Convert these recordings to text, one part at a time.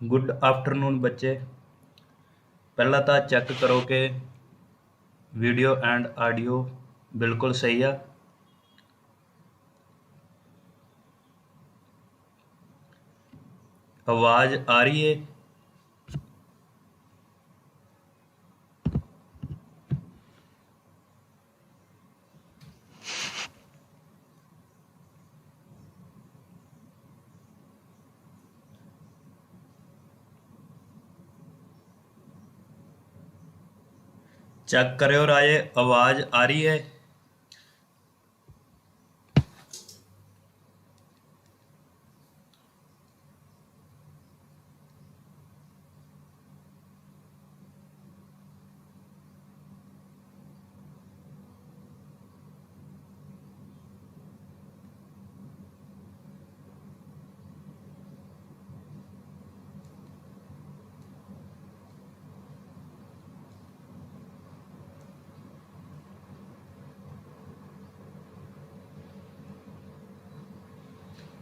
Good afternoon बच्चे। पहला तो चेक करो कि वीडियो एंड ऑडियो बिल्कुल सही है। आवाज़ आ रही है? चेक करो राजे, आवाज़ आ रही है?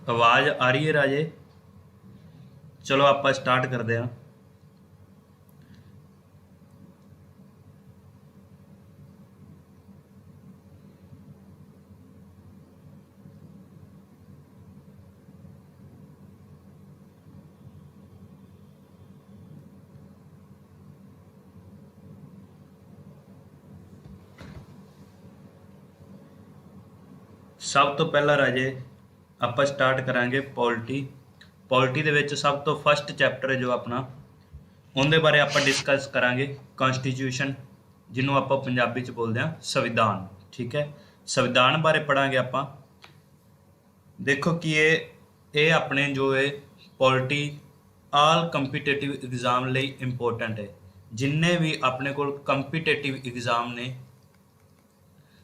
आवाज़ आ रही है राजे? चलो आप स्टार्ट करते हैं। सब तो पहला राजे आप स्टार्ट करांगे पॉलिटी। पॉलिटी दे विच सब तो फस्ट चैप्टर है जो अपना, उनके बारे आप डिस्कस करांगे कॉन्स्टिट्यूशन, जिन्हों आप पंजाबी च बोलते हैं संविधान। ठीक है, संविधान बारे पढ़ांगे आप। देखो कि ये अपने जो है पॉलिटी आल कंपीटेटिव एग्जाम लिए इंपोर्टेंट है। जिन्ने भी अपने को कंपीटेटिव एग्जाम ने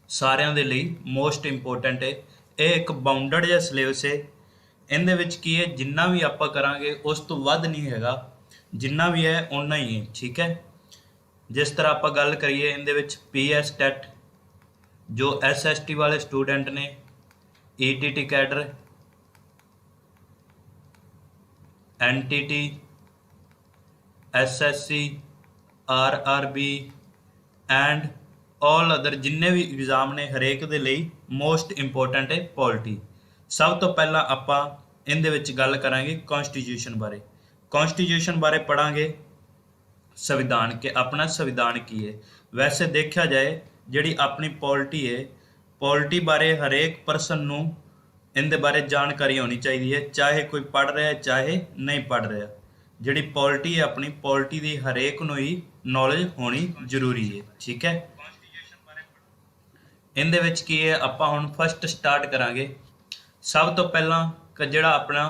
सारिਆਂ ਦੇ ਲਈ मोस्ट इंपोर्टेंट है। ये एक बाउंडड जिहा सिलेबस है। ਇਹਦੇ ਵਿੱਚ ਕੀ है, जिन्ना भी आप करांगे उस तो ਵੱਧ नहीं हैगा, जिन्ना भी है उन्ना ही है। ठीक है, जिस तरह आप गल करिए ਇਹਦੇ ਵਿੱਚ PS ਟੈਟ जो SST वाले स्टूडेंट ने, ETT cadre, NTT, SSC, RRB and all other जिन्ने भी एग्जाम ने हरेक दे लई मोस्ट इंपोर्टेंट है पॉलिटी। सब तो पहला आपां इहदे विच गल करांगे कॉन्स्टिट्यूशन बारे। कॉन्स्टिट्यूशन बारे पढ़ांगे संविधान के अपना संविधान की है। वैसे देखा जाए जिहड़ी अपनी पॉलिटी है, पॉलिटी बारे हरेक परसन नूं इहदे बारे जानकारी होनी चाहिए है, चाहे कोई पढ़ रहा है चाहे नहीं पढ़ रहा। जिहड़ी पॉलिटी है अपनी पॉलिटी की हरेक नूं ही नॉलेज होनी जरूरी है। ठीक है, इहदे विच की है आपां हुण फस्ट स्टार्ट करांगे। सब तो पहला जिहड़ा अपना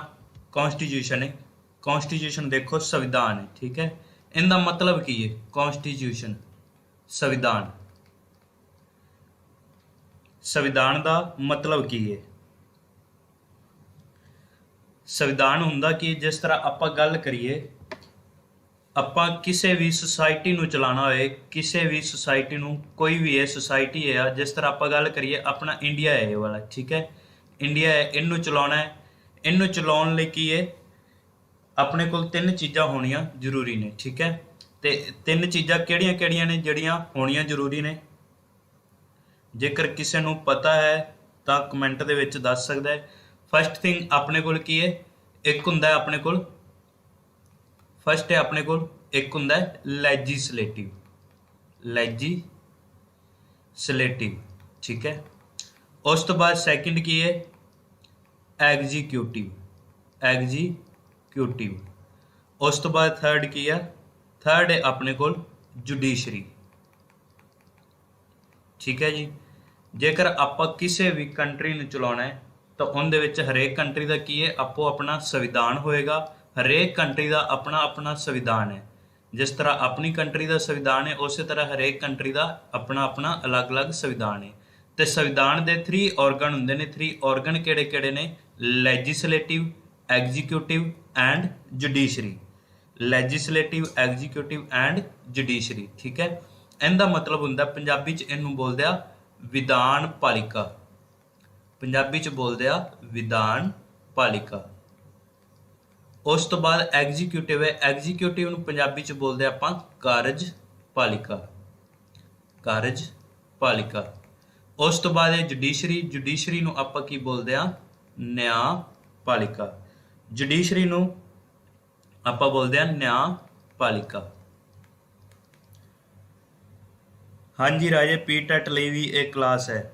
कॉन्स्टिट्यूशन है, कॉन्स्टिट्यूशन देखो संविधान है। ठीक है, इनका मतलब की है कॉन्स्टिट्यूशन संविधान, संविधान का मतलब की है। संविधान हुंदा कि जिस तरह आपां गल करिए, ਆਪਾਂ ਕਿਸੇ ਵੀ सोसाइटी ਨੂੰ ਚਲਾਉਣਾ ਹੋਏ, ਕਿਸੇ ਵੀ सोसाइटी ਨੂੰ, कोई भी है सोसाइटी है, जिस तरह आप गल करिए अपना इंडिया है ये वाला। ठीक है, इंडिया है, इनू चलाना है। इनू चलाउण लई की है अपने कोल तीन चीज़ां होणियां जरूरी ने। ठीक है, तो तीन चीज़ां किहड़ियां किहड़ियां ने जिहड़ियां होणियां जरूरी ने? जेकर किसी नूं पता है तो कमेंट दे विच दस सकदा है। फस्ट थिंग अपने कोल की है, एक हुंदा है अपने कोल, फस्ट है अपने को एक हुंदा है लैजिसलेटिव, लैजिसलेटिव। ठीक है, उस तो बाद सैकेंड की है एग्जीक्यूटिव, एग्जीक्यूटिव। उस तो बाद थर्ड की है, थर्ड है अपने को जुडिशरी। ठीक है जी, जेकर आप किसी भी कंट्री में चलाना है तो उनदे विच हरेक कंट्री का की है आपो अपना संविधान होएगा। हरेक कंट्री का अपना अपना संविधान है। जिस तरह अपनी कंट्री का संविधान है, उस तरह हरेक कंट्री का अपना अपना अलग अलग संविधान है। तो संविधान के 3 ऑर्गन होंगे ने। 3 ऑर्गन किहड़े किहड़े ने? Legislative, executive and judiciary. Legislative, executive and judiciary. ठीक है, इनका मतलब हुंदा पंजाबी च इनू बोलदे आ विधान पालिका, पंजाबी च बोलदे आ विधान पालिका। ਉਸ ਤੋਂ ਬਾਅਦ ਐਗਜ਼ੀਕਿਊਟਿਵ ਹੈ। ਐਗਜ਼ੀਕਿਊਟਿਵ ਨੂੰ ਪੰਜਾਬੀ ਚ ਬੋਲਦੇ ਆਪਾਂ ਕਾਰਜਪਾਲਿਕਾ, ਕਾਰਜਪਾਲਿਕਾ। ਉਸ ਤੋਂ ਬਾਅਦ ਹੈ ਜੁਡੀਸ਼ਰੀ। ਜੁਡੀਸ਼ਰੀ ਨੂੰ ਆਪਾਂ ਕੀ ਬੋਲਦੇ ਆ? ਨਿਆਂਪਾਲਿਕਾ। ਜੁਡੀਸ਼ਰੀ ਨੂੰ ਆਪਾਂ ਬੋਲਦੇ ਆ ਨਿਆਂਪਾਲਿਕਾ। ਹਾਂਜੀ ਰਾਜੇ, ਪੀਟੈਟ ਲਈ ਵੀ ਇਹ ਕਲਾਸ ਹੈ।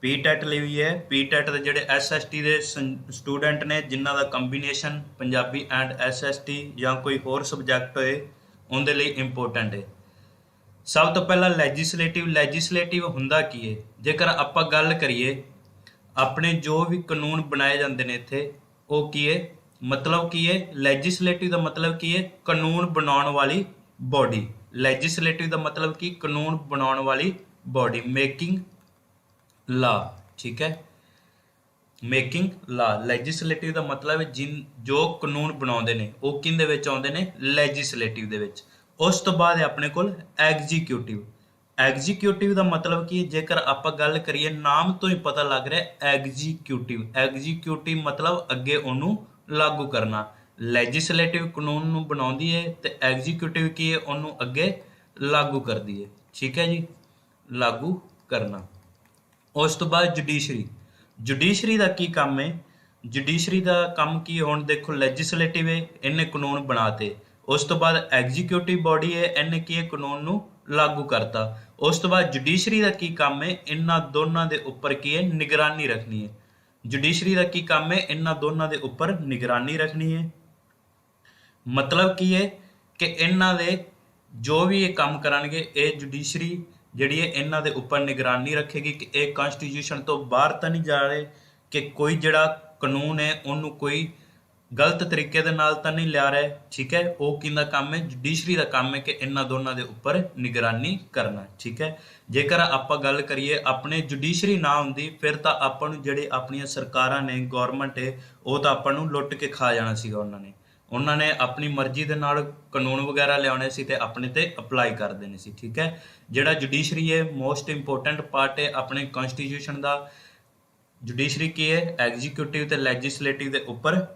ਪੀਟੈਟ ਲਈ ਵੀ ਹੈ। ਪੀਟੈਟ ਦੇ ਜਿਹੜੇ SST ਦੇ ਸਟੂਡੈਂਟ ਨੇ ਜਿਨ੍ਹਾਂ ਦਾ ਕੰਬੀਨੇਸ਼ਨ ਪੰਜਾਬੀ ਐਂਡ SST ਜਾਂ ਕੋਈ ਹੋਰ ਸਬਜੈਕਟ ਹੋਏ ਉਹਦੇ ਲਈ ਇੰਪੋਰਟੈਂਟ ਹੈ। ਸਭ ਤੋਂ ਪਹਿਲਾਂ ਲੈਜਿਸਲੇਟਿਵ। ਲੈਜਿਸਲੇਟਿਵ ਹੁੰਦਾ ਕੀ ਹੈ? ਜੇਕਰ ਆਪਾਂ ਗੱਲ ਕਰੀਏ ਆਪਣੇ ਜੋ ਵੀ ਕਾਨੂੰਨ ਬਣਾਏ ਜਾਂਦੇ ਨੇ ਇੱਥੇ, ਉਹ ਕੀ ਹੈ? ਮਤਲਬ ਕੀ ਹੈ? ਲੈਜਿਸਲੇਟਿਵ ਦਾ ਮਤਲਬ ਕੀ ਹੈ? ਕਾਨੂੰਨ ਬਣਾਉਣ ਵਾਲੀ ਬੋਡੀ। ਲੈਜਿਸਲੇਟਿਵ ਦਾ ਮਤਲਬ ਕੀ? ਕਾਨੂੰਨ ਬਣਾਉਣ ਵਾਲੀ ਬੋਡੀ, ਮੇਕਿੰਗ ਲਾ। ਠੀਕ ਹੈ, ਮੇਕਿੰਗ ਲਾ। ਲੈਜਿਸਲੇਟਿਵ ਦਾ ਮਤਲਬ ਜੋ ਕਾਨੂੰਨ ਬਣਾਉਂਦੇ ਨੇ ਉਹ ਕਿਹਦੇ ਵਿੱਚ ਆਉਂਦੇ ਨੇ? ਲੈਜਿਸਲੇਟਿਵ ਦੇ ਵਿੱਚ। ਉਸ ਤੋਂ ਬਾਅਦ ਹੈ ਆਪਣੇ ਕੋਲ ਐਗਜ਼ੀਕਿਊਟਿਵ। ਐਗਜ਼ੀਕਿਊਟਿਵ ਦਾ ਮਤਲਬ ਕੀ? ਜੇਕਰ ਆਪਾਂ ਗੱਲ ਕਰੀਏ, ਨਾਮ ਤੋਂ ਹੀ ਪਤਾ ਲੱਗ ਰਿਹਾ ਐਗਜ਼ੀਕਿਊਟਿਵ। ਐਗਜ਼ੀਕਿਊਟਿਵ ਮਤਲਬ ਅੱਗੇ ਉਹਨੂੰ ਲਾਗੂ ਕਰਨਾ। ਲੈਜਿਸਲੇਟਿਵ ਕਾਨੂੰਨ ਨੂੰ ਬਣਾਉਂਦੀ ਹੈ ਤੇ ਐਗਜ਼ੀਕਿਊਟਿਵ ਕੀ ਹੈ? ਉਹਨੂੰ ਅੱਗੇ ਲਾਗੂ ਕਰਦੀ ਹੈ। ਠੀਕ ਹੈ ਜੀ, ਲਾਗੂ ਕਰਨਾ। ਉਸ ਤੋਂ ਬਾਅਦ ਜੁਡੀਸ਼ਰੀ। ਜੁਡੀਸ਼ਰੀ ਦਾ ਕੀ ਕੰਮ ਹੈ? ਜੁਡੀਸ਼ਰੀ ਦਾ ਕੰਮ ਕੀ? ਹੁਣ ਦੇਖੋ, ਲੈਜਿਸਲੇਟਿਵ ਹੈ, ਇਹਨੇ ਕਾਨੂੰਨ ਬਣਾਤੇ। ਉਸ ਤੋਂ ਬਾਅਦ ਐਗਜ਼ੀਕਿਊਟਿਵ ਬੋਡੀ ਹੈ, ਇਹਨੇ ਕੀ ਹੈ? ਕਾਨੂੰਨ ਨੂੰ ਲਾਗੂ ਕਰਤਾ। ਉਸ ਤੋਂ ਬਾਅਦ ਜੁਡੀਸ਼ਰੀ ਦਾ ਕੀ ਕੰਮ ਹੈ? ਇਹਨਾਂ ਦੋਨਾਂ ਦੇ ਉੱਪਰ ਕੀ ਹੈ? ਨਿਗਰਾਨੀ ਰੱਖਣੀ ਹੈ। ਜੁਡੀਸ਼ਰੀ ਦਾ ਕੀ ਕੰਮ ਹੈ? ਇਹਨਾਂ ਦੋਨਾਂ ਦੇ ਉੱਪਰ ਨਿਗਰਾਨੀ ਰੱਖਣੀ ਹੈ। ਮਤਲਬ ਕੀ ਹੈ ਕਿ ਇਹਨਾਂ ਦੇ ਜੋ ਵੀ ਇਹ ਕੰਮ ਕਰਨਗੇ, ਇਹ ਜੁਡੀਸ਼ਰੀ ਜਿਹੜੀ ਹੈ ਇਹਨਾਂ ਦੇ ਉੱਪਰ ਨਿਗਰਾਨੀ ਰੱਖੇਗੀ ਕਿ ਇਹ ਕਨਸਟੀਟਿਊਸ਼ਨ ਤੋਂ ਬਾਹਰ ਤਾਂ ਨਹੀਂ ਜਾ ਰਹੇ, ਕਿ ਕੋਈ ਜਿਹੜਾ ਕਾਨੂੰਨ ਹੈ ਉਹਨੂੰ ਕੋਈ ਗਲਤ ਤਰੀਕੇ ਦੇ ਨਾਲ ਤਾਂ ਨਹੀਂ ਲਿਆ ਰਹੇ। ਠੀਕ ਹੈ, ਉਹ ਕਿਹਦਾ ਕੰਮ ਹੈ? ਜੁਡੀਸ਼ਰੀ ਦਾ ਕੰਮ ਹੈ ਕਿ ਇਹਨਾਂ ਦੋਨਾਂ ਦੇ ਉੱਪਰ ਨਿਗਰਾਨੀ ਕਰਨਾ। ਠੀਕ ਹੈ, ਜੇਕਰ ਆਪਾਂ ਗੱਲ ਕਰੀਏ ਆਪਣੇ ਜੁਡੀਸ਼ਰੀ ਨਾ ਹੁੰਦੀ ਫਿਰ ਤਾਂ ਆਪਾਂ ਨੂੰ ਜਿਹੜੇ ਆਪਣੀਆਂ ਸਰਕਾਰਾਂ ਨੇ, ਗੌਰਮੈਂਟ ਹੈ, ਉਹ ਤਾਂ ਆਪਾਂ ਨੂੰ ਲੁੱਟ ਕੇ ਖਾ ਜਾਣਾ ਸੀਗਾ। ਉਹਨਾਂ ਨੇ ਆਪਣੀ ਮਰਜ਼ੀ ਦੇ ਨਾਲ ਕਾਨੂੰਨ ਵਗੈਰਾ ਲਿਆਉਣੇ ਸੀ ਤੇ ਆਪਣੇ ਤੇ ਅਪਲਾਈ ਕਰ ਦੇਣੇ ਸੀ। ਠੀਕ ਹੈ, ਜਿਹੜਾ ਜੁਡੀਸ਼ਰੀ ਹੈ ਮੋਸਟ ਇੰਪੋਰਟੈਂਟ ਪਾਰਟ ਹੈ ਆਪਣੇ ਕਨਸਟੀਟਿਊਸ਼ਨ ਦਾ। ਜੁਡੀਸ਼ਰੀ ਕੀ ਹੈ? ਐਗਜ਼ੀਕਿਊਟਿਵ ਤੇ ਲੈਜਿਸਲੇਟਿਵ ਦੇ ਉੱਪਰ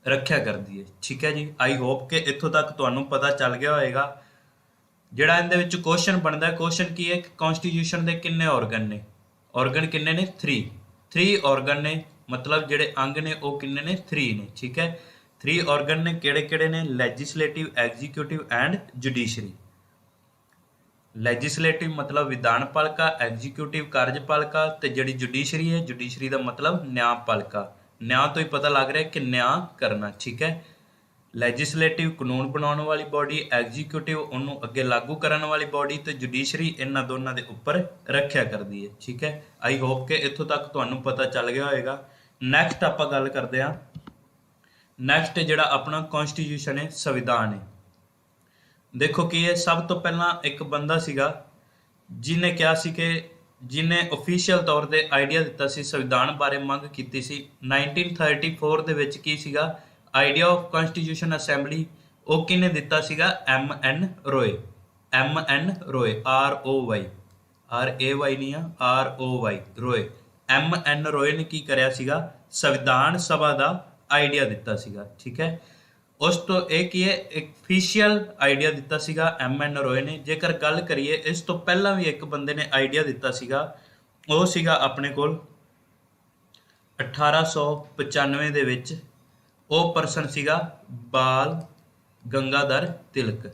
ਰੱਖਿਆ ਕਰਦੀ ਹੈ। ਠੀਕ ਹੈ ਜੀ, ਆਈ ਹੋਪ ਕਿ ਇੱਥੋਂ ਤੱਕ ਤੁਹਾਨੂੰ ਪਤਾ ਚੱਲ ਗਿਆ ਹੋਏਗਾ। ਜਿਹੜਾ ਇਹਦੇ ਵਿੱਚ ਕੁਐਸਚਨ ਬਣਦਾ, ਕੁਐਸਚਨ ਕੀ ਹੈ ਕਿ ਕਨਸਟੀਟਿਊਸ਼ਨ ਦੇ ਕਿੰਨੇ ਆਰਗਨ ਨੇ? ਆਰਗਨ ਕਿੰਨੇ ਨੇ? 3 ਆਰਗਨ ਨੇ। ਮਤਲਬ ਜਿਹੜੇ ਅੰਗ ਨੇ ਉਹ ਕਿੰਨੇ ਨੇ? 3 ਨੇ। ਠੀਕ ਹੈ, 3 ਆਰਗਨ ਨੇ। ਕਿਹੜੇ ਨੇ? Legislative, executive and judiciary. Legislative ਮਤਲਬ ਵਿਧਾਨਪਾਲਿਕਾ, ਐਗਜ਼ੀਕਿਊਟਿਵ ਕਾਰਜਪਾਲਿਕਾ ਤੇ ਜਿਹੜੀ ਜੁਡੀਸ਼ਰੀ ਹੈ, ਜੁਡੀਸ਼ਰੀ ਦਾ ਮਤਲਬ ਨਿਆਂਪਾਲਿਕਾ। ਨਿਆਂ ਤੋਂ ਹੀ ਪਤਾ ਲੱਗ ਰਿਹਾ ਕਿ ਨਿਆਂ ਕਰਨਾ। ਠੀਕ ਹੈ, ਲੈਜਿਸਲੇਟਿਵ ਕਾਨੂੰਨ ਬਣਾਉਣ ਵਾਲੀ ਬੋਡੀ, ਐਗਜ਼ੀਕਿਊਟਿਵ ਉਹਨੂੰ ਅੱਗੇ ਲਾਗੂ ਕਰਨ ਵਾਲੀ ਬੋਡੀ ਤੇ ਜੁਡੀਸ਼ਰੀ ਇਹਨਾਂ ਦੋਨਾਂ ਦੇ ਉੱਪਰ ਰੱਖਿਆ ਕਰਦੀ ਹੈ। ਠੀਕ ਹੈ, ਆਈ ਹੋਪ ਕਿ ਇੱਥੋਂ ਤੱਕ ਤੁਹਾਨੂੰ ਪਤਾ ਚੱਲ ਗਿਆ ਹੋਏਗਾ। ਨੈਕਸਟ ਆਪਾਂ ਗੱਲ ਕਰਦੇ ਹਾਂ। ਨੈਕਸਟ ਜਿਹੜਾ ਆਪਣਾ ਕਨਸਟੀਟਿਊਸ਼ਨ ਹੈ, ਸੰਵਿਧਾਨ ਹੈ। ਦੇਖੋ ਕੀ ਹੈ, ਸਭ ਤੋਂ ਪਹਿਲਾਂ ਇੱਕ ਬੰਦਾ ਸੀਗਾ ਜਿਹਨੇ ਕਿਹਾ ਸੀ ਕਿ ਜਿਹਨੇ ਅਫੀਸ਼ੀਅਲ ਤੌਰ ਤੇ ਆਈਡੀਆ ਦਿੱਤਾ ਸੀ ਸੰਵਿਧਾਨ ਬਾਰੇ, ਮੰਗ ਕੀਤੀ ਸੀ 1934 ਦੇ ਵਿੱਚ। ਕੀ ਸੀਗਾ ਆਈਡੀਆ ਆਫ ਕਨਸਟੀਟਿਊਸ਼ਨ ਅਸੈਂਬਲੀ? ਉਹ ਕਿਹਨੇ ਦਿੱਤਾ ਸੀਗਾ? MN ਰੋਏ। MN ਰੋਏ, ROY, RAY ਨਹੀਂ ਆ, ROY, ਰੋਏ। MN ਰੋਏ ਨੇ ਕੀ ਕਰਿਆ ਸੀਗਾ? ਸੰਵਿਧਾਨ ਸਭਾ ਦਾ ਆਈਡੀਆ ਦਿੱਤਾ ਸੀਗਾ। ਠੀਕ ਹੈ, ਉਸ ਤੋਂ ਇਹ ਕੀ ਹੈ? ਇੱਕ ਅਫੀਸ਼ੀਅਲ ਆਈਡੀਆ ਦਿੱਤਾ ਸੀਗਾ MN ਰੋਏ ਨੇ। ਜੇਕਰ ਗੱਲ ਕਰੀਏ ਇਸ ਤੋਂ ਪਹਿਲਾਂ ਵੀ ਇੱਕ ਬੰਦੇ ਨੇ ਆਈਡੀਆ ਦਿੱਤਾ ਸੀਗਾ, ਉਹ ਸੀਗਾ ਆਪਣੇ ਕੋਲ 1895 ਦੇ ਵਿੱਚ। ਉਹ ਪਰਸਨ ਸੀਗਾ ਬਾਲ ਗੰਗਾਧਰ ਤਿਲਕ।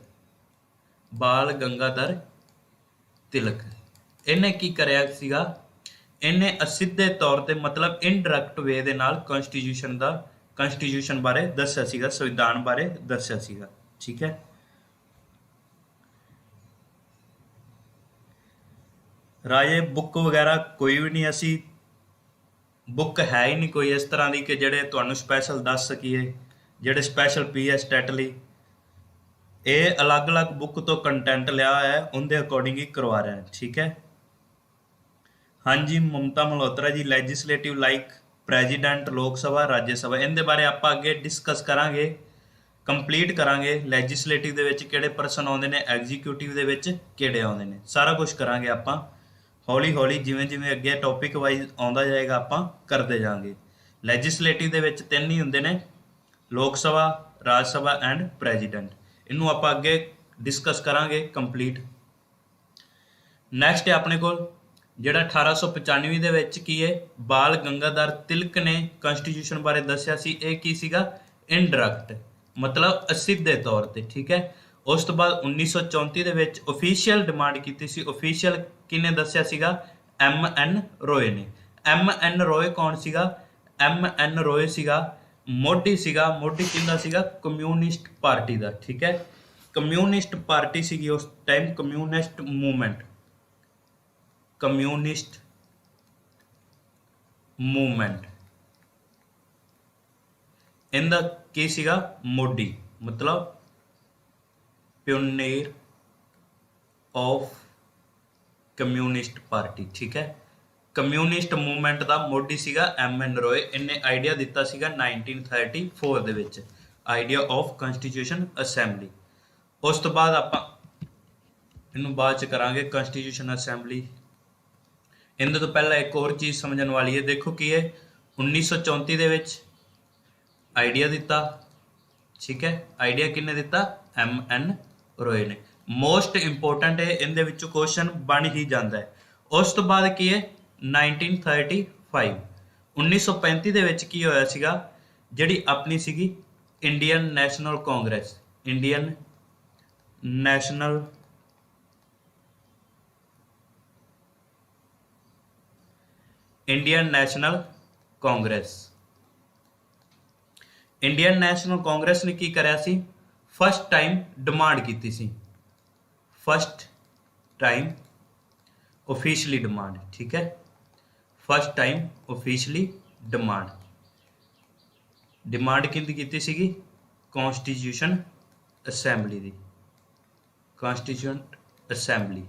ਬਾਲ ਗੰਗਾਧਰ ਤਿਲਕ। ਇਹਨੇ ਕੀ ਕਰਿਆ ਸੀਗਾ? ਇਹਨੇ ਅਸਿੱਧੇ ਤੌਰ ਤੇ ਮਤਲਬ ਇਨਡਾਇਰੈਕਟ ਵੇ ਦੇ ਨਾਲ ਕਨਸਟੀਟਿਊਸ਼ਨ ਬਾਰੇ ਦੱਸਿਆ ਸੀਗਾ, ਸੰਵਿਧਾਨ ਬਾਰੇ ਦੱਸਿਆ ਸੀਗਾ। ਠੀਕ ਹੈ, ਰਾਜੇ ਬੁੱਕ ਵਗੈਰਾ ਕੋਈ ਵੀ ਨਹੀਂ, ਅਸੀਂ ਬੁੱਕ ਹੈ ਹੀ ਨਹੀਂ ਕੋਈ ਇਸ ਤਰ੍ਹਾਂ ਦੀ ਕਿ ਜਿਹੜੇ ਤੁਹਾਨੂੰ ਸਪੈਸ਼ਲ ਦੱਸ ਸਕੀਏ। ਜਿਹੜੇ ਸਪੈਸ਼ਲ PS ਟੈਟ ਲਈ ਇਹ ਅਲੱਗ-ਅਲੱਗ ਬੁੱਕ ਤੋਂ ਕੰਟੈਂਟ ਲਿਆ ਹੋਇਆ ਹੈ, ਉਹਦੇ ਅਕੋਰਡਿੰਗ ਹੀ ਕਰਵਾ ਰਿਹਾ ਹੈ। ਠੀਕ ਹੈ, ਹਾਂਜੀ ਮਮਤਾ ਮਲਹੋਤਰਾ ਜੀ, ਲੈਜਿਸਲੇਟਿਵ ਲਾਈਕ ਪ੍ਰੈਜ਼ੀਡੈਂਟ, ਲੋਕ ਸਭਾ, ਰਾਜ ਸਭਾ, ਇਹਦੇ ਬਾਰੇ ਆਪਾਂ ਅੱਗੇ ਡਿਸਕਸ ਕਰਾਂਗੇ, ਕੰਪਲੀਟ ਕਰਾਂਗੇ। ਲੈਜਿਸਲੇਟਿਵ ਦੇ ਵਿੱਚ ਕਿਹੜੇ ਪਰਸਨ ਆਉਂਦੇ ਨੇ, ਐਗਜ਼ੀਕਿਊਟਿਵ ਦੇ ਵਿੱਚ ਕਿਹੜੇ ਆਉਂਦੇ ਨੇ, ਸਾਰਾ ਕੁਝ ਕਰਾਂਗੇ ਆਪਾਂ ਹੌਲੀ ਹੌਲੀ। ਜਿਵੇਂ ਜਿਵੇਂ ਅੱਗੇ ਟੌਪਿਕ ਵਾਈਜ਼ ਆਉਂਦਾ ਜਾਏਗਾ ਆਪਾਂ ਕਰਦੇ ਜਾਵਾਂਗੇ। ਲੈਜਿਸਲੇਟਿਵ ਦੇ ਵਿੱਚ 3 ਹੀ ਹੁੰਦੇ ਨੇ, ਲੋਕ ਸਭਾ, ਰਾਜ ਸਭਾ ਐਂਡ ਪ੍ਰੈਜ਼ੀਡੈਂਟ। ਇਹਨੂੰ ਆਪਾਂ ਅੱਗੇ ਡਿਸਕਸ ਕਰਾਂਗੇ ਕੰਪਲੀਟ। ਨੈਕਸਟ ਹੈ ਆਪਣੇ ਕੋਲ ਜਿਹੜਾ 1895 ਦੇ ਵਿੱਚ ਕੀ ਹੈ, ਬਾਲ ਗੰਗਾਧਰ ਤਿਲਕ ਨੇ ਕਨਸਟੀਟਿਊਸ਼ਨ ਬਾਰੇ ਦੱਸਿਆ ਸੀ। ਇਹ ਕੀ ਸੀਗਾ, ਇਨਡਾਇਰੈਕਟ ਮਤਲਬ ਅਸਿੱਧੇ ਤੌਰ ਤੇ, ਠੀਕ ਹੈ। ਉਸ ਤੋਂ ਬਾਅਦ 1934 ਦੇ ਵਿੱਚ ਓਫੀਸ਼ੀਅਲ ਡਿਮਾਂਡ ਕੀਤੀ ਸੀ। ਓਫੀਸ਼ੀਅਲ ਕਿਹਨੇ ਦੱਸਿਆ ਸੀਗਾ, MN ਰੋਏ ਨੇ। MN ਰੋਏ ਕੌਣ ਸੀਗਾ, MN ਰੋਏ ਸੀਗਾ ਮੋਢੀ ਸੀਗਾ। ਮੋਢੀ ਕਿਹਦਾ ਸੀਗਾ, ਕਮਿਊਨਿਸਟ ਪਾਰਟੀ ਦਾ, ਠੀਕ ਹੈ। ਕਮਿਊਨਿਸਟ ਪਾਰਟੀ ਸੀਗੀ ਉਸ time, communist movement, communist movement ਇਹਦਾ ਕੀ ਸੀਗਾ, ਮੋਢੀ ਮਤਲਬ ਪਿਓਨੀਅਰ ਆਫ ਕਮਿਊਨਿਸਟ ਪਾਰਟੀ, ਠੀਕ ਹੈ। ਕਮਿਊਨਿਸਟ ਮੂਵਮੈਂਟ ਦਾ ਮੋਢੀ ਸੀਗਾ MN ਰੋਏ। ਇਹਨੇ ਆਈਡੀਆ ਦਿੱਤਾ ਸੀਗਾ 1934 ਦੇ ਵਿੱਚ, ਆਈਡੀਆ ਆਫ ਕਨਸਟੀਟਿਊਸ਼ਨ ਅਸੈਂਬਲੀ। ਉਸ ਤੋਂ ਬਾਅਦ ਆਪਾਂ ਇਹਨੂੰ ਬਾਅਦ ਚ ਕਰਾਂਗੇ ਕਨਸਟੀਟਿਊਸ਼ਨ ਅਸੈਂਬਲੀ। ਇਹਦੇ ਤੋਂ ਪਹਿਲਾਂ ਇੱਕ ਹੋਰ ਚੀਜ਼ ਸਮਝਣ ਵਾਲੀ ਹੈ। ਦੇਖੋ ਕੀ ਹੈ, 1934 ਦੇ ਵਿੱਚ ਆਈਡੀਆ ਦਿੱਤਾ, ਠੀਕ ਹੈ। ਆਈਡੀਆ ਕਿਹਨੇ ਦਿੱਤਾ, MN ਰੋਏ ਨੇ। ਮੋਸਟ ਇੰਪੋਰਟੈਂਟ ਹੈ, ਇਹਦੇ ਵਿੱਚੋਂ ਕੁਐਸਚਨ ਬਣ ਹੀ ਜਾਂਦਾ ਹੈ। ਉਸ ਤੋਂ ਬਾਅਦ ਕੀ ਹੈ, 1935 1935 ਦੇ ਵਿੱਚ ਕੀ ਹੋਇਆ ਸੀਗਾ, ਜਿਹੜੀ ਆਪਣੀ ਸੀਗੀ Indian national Congress, Indian national Congress. Indian national Congress ਨੇ ਕੀ ਕਰਿਆ ਸੀ, ਫਸਟ ਟਾਈਮ ਡਿਮਾਂਡ ਕੀਤੀ ਸੀ, ਫਸਟ ਟਾਈਮ ਓਫੀਸ਼ੀਅਲੀ ਡਿਮਾਂਡ, ਠੀਕ ਹੈ। ਫਸਟ ਟਾਈਮ ਓਫੀਸ਼ੀਅਲੀ ਡਿਮਾਂਡ ਕਿਹਦੀ ਕੀਤੀ ਸੀਗੀ, ਕਨਸਟੀਟਿਊਸ਼ਨ ਅਸੈਂਬਲੀ ਦੀ, ਕਨਸਟੀਟਿਊਸ਼ਨਟ ਅਸੈਂਬਲੀ।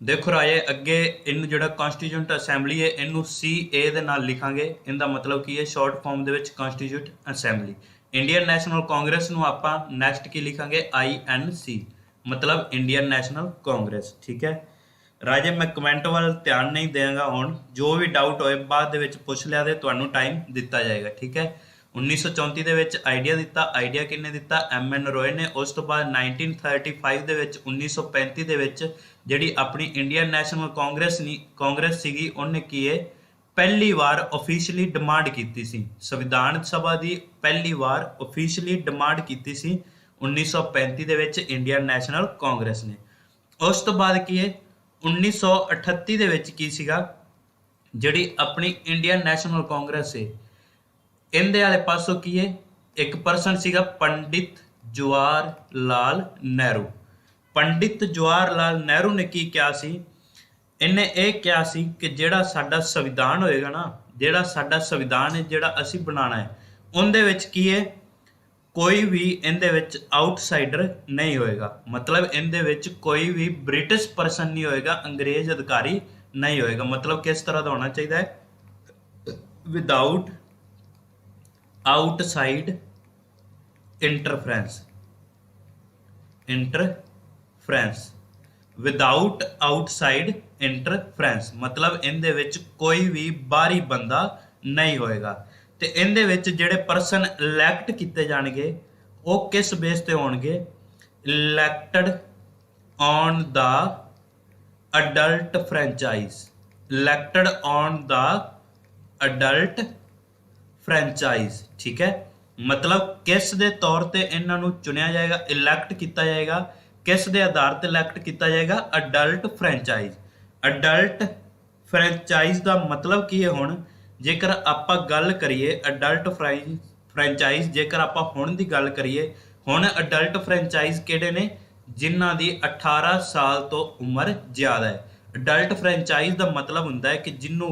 ਦੇਖੋ ਰਾਜੇ ਅੱਗੇ ਇਹਨੂੰ ਜਿਹੜਾ ਕਨਸਟੀਟਿਊਸ਼ਨਟ ਅਸੈਂਬਲੀ ਹੈ ਇਹਨੂੰ CA ਦੇ ਨਾਲ ਲਿਖਾਂਗੇ। ਇਹਦਾ ਮਤਲਬ ਕੀ ਹੈ, ਸ਼ਾਰਟ ਫਾਰਮ ਦੇ ਵਿੱਚ constitute assembly. Indian national Congress ਨੂੰ ਆਪਾਂ ਨੈਕਸਟ ਕੀ ਲਿਖਾਂਗੇ, INC ਮਤਲਬ ਇੰਡੀਅਨ ਨੈਸ਼ਨਲ ਕਾਂਗਰਸ, ਠੀਕ ਹੈ। ਰਾਜੇ ਮੈਂ ਕਮੈਂਟ ਵੱਲ ਧਿਆਨ ਨਹੀਂ ਦੇਵਾਂਗਾ ਹੁਣ, ਜੋ ਵੀ ਡਾਊਟ ਹੋਏ ਬਾਅਦ ਦੇ ਵਿੱਚ ਪੁੱਛ ਲਿਆ ਤੇ ਤੁਹਾਨੂੰ ਟਾਈਮ ਦਿੱਤਾ ਜਾਏਗਾ, ਠੀਕ ਹੈ। 1934 ਦੇ ਵਿੱਚ ਆਈਡੀਆ ਦਿੱਤਾ, ਆਈਡੀਆ ਕਿਹਨੇ ਦਿੱਤਾ, MN ਰੋਏ ਨੇ। ਉਸ ਤੋਂ ਬਾਅਦ 1935 ਦੇ ਵਿੱਚ 1935 ਦੇ ਵਿੱਚ ਜਿਹੜੀ ਆਪਣੀ ਇੰਡੀਅਨ ਨੈਸ਼ਨਲ ਕਾਂਗਰਸ ਸੀਗੀ, ਉਹਨੇ ਕੀ ਹੈ, ਪਹਿਲੀ ਵਾਰ ਓਫੀਸ਼ੀਅਲੀ ਡਿਮਾਂਡ ਕੀਤੀ ਸੀ, ਸੰਵਿਧਾਨ ਸਭਾ ਦੀ ਪਹਿਲੀ ਵਾਰ ਓਫੀਸ਼ੀਅਲੀ ਡਿਮਾਂਡ ਕੀਤੀ ਸੀ 1935 ਦੇ ਵਿੱਚ ਇੰਡੀਅਨ ਨੈਸ਼ਨਲ ਕਾਂਗਰਸ ਨੇ। ਉਸ ਤੋਂ ਬਾਅਦ ਕੀ ਹੈ, 1938 ਦੇ ਵਿੱਚ ਕੀ ਸੀਗਾ, ਜਿਹੜੀ ਆਪਣੀ ਇੰਡੀਅਨ ਨੈਸ਼ਨਲ ਕਾਂਗਰਸ ਹੈ ਇਹਦੇ ਵਾਲੇ ਪਾਸੋਂ ਕੀ ਹੈ, ਇੱਕ ਪਰਸਨ ਸੀਗਾ ਪੰਡਿਤ ਜਵਾਹਰ ਲਾਲ ਨਹਿਰੂ। ਪੰਡਿਤ ਜਵਾਹਰ ਲਾਲ ਨਹਿਰੂ ਨੇ ਕੀ ਕਿਹਾ ਸੀ, ਇਹਨੇ ਇਹ ਕਿਹਾ ਸੀ ਕਿ ਜਿਹੜਾ ਸਾਡਾ ਸੰਵਿਧਾਨ ਹੋਏਗਾ ਨਾ, ਜਿਹੜਾ ਸਾਡਾ ਸੰਵਿਧਾਨ ਹੈ ਜਿਹੜਾ ਅਸੀਂ ਬਣਾਉਣਾ ਹੈ, ਉਹਦੇ ਵਿੱਚ ਕੀ ਹੈ, ਕੋਈ ਵੀ ਇਹਦੇ ਵਿੱਚ ਆਊਟਸਾਈਡਰ ਨਹੀਂ ਹੋਏਗਾ। ਮਤਲਬ ਇਹਦੇ ਵਿੱਚ ਕੋਈ ਵੀ ਬ੍ਰਿਟਿਸ਼ ਪਰਸਨ ਨਹੀਂ ਹੋਏਗਾ, ਅੰਗਰੇਜ਼ ਅਧਿਕਾਰੀ ਨਹੀਂ ਹੋਏਗਾ। ਮਤਲਬ ਕਿਸ ਤਰ੍ਹਾਂ ਦਾ ਹੋਣਾ ਚਾਹੀਦਾ ਹੈ, without outside interference, without outside interference ਮਤਲਬ ਇਹਦੇ ਵਿੱਚ ਕੋਈ ਵੀ ਬਾਹਰੀ ਬੰਦਾ ਨਹੀਂ ਹੋਏਗਾ। ਤੇ ਇਹਦੇ ਵਿੱਚ ਜਿਹੜੇ ਪਰਸਨ ਇਲੈਕਟ ਕੀਤੇ ਜਾਣਗੇ ਉਹ ਕਿਸ ਬੇਸ ਤੇ ਹੋਣਗੇ, elected on the adult franchise, elected on the adult franchise, ਠੀਕ ਹੈ। ਮਤਲਬ ਕਿਸ ਦੇ ਤੌਰ ਤੇ ਇਹਨਾਂ ਨੂੰ ਚੁਣਿਆ ਜਾਏਗਾ, ਇਲੈਕਟ ਕੀਤਾ ਜਾਏਗਾ, ਕਿਸ ਦੇ ਆਧਾਰ ਤੇ ਇਲੈਕਟ ਕੀਤਾ ਜਾਏਗਾ, ਅਡਲਟ ਫਰੈਂਚਾਈਜ਼। ਅਡਲਟ ਫਰੈਂਚਾਈਜ਼ ਦਾ ਮਤਲਬ ਕੀ ਹੈ, ਹੁਣ ਜੇਕਰ ਆਪਾਂ ਗੱਲ ਕਰੀਏ ਅਡਲਟ ਫਰੈਂਚਾਈਜ਼, ਜੇਕਰ ਆਪਾਂ ਹੁਣ ਦੀ ਗੱਲ ਕਰੀਏ, ਹੁਣ ਅਡਲਟ ਫਰੈਂਚਾਈਜ਼ ਕਿਹੜੇ ਨੇ, ਜਿਨ੍ਹਾਂ ਦੀ 18 ਸਾਲ ਤੋਂ ਉਮਰ ਜ਼ਿਆਦਾ ਹੈ। ਅਡਲਟ ਫਰੈਂਚਾਈਜ਼ ਦਾ ਮਤਲਬ ਹੁੰਦਾ ਹੈ ਕਿ ਜਿਹਨੂੰ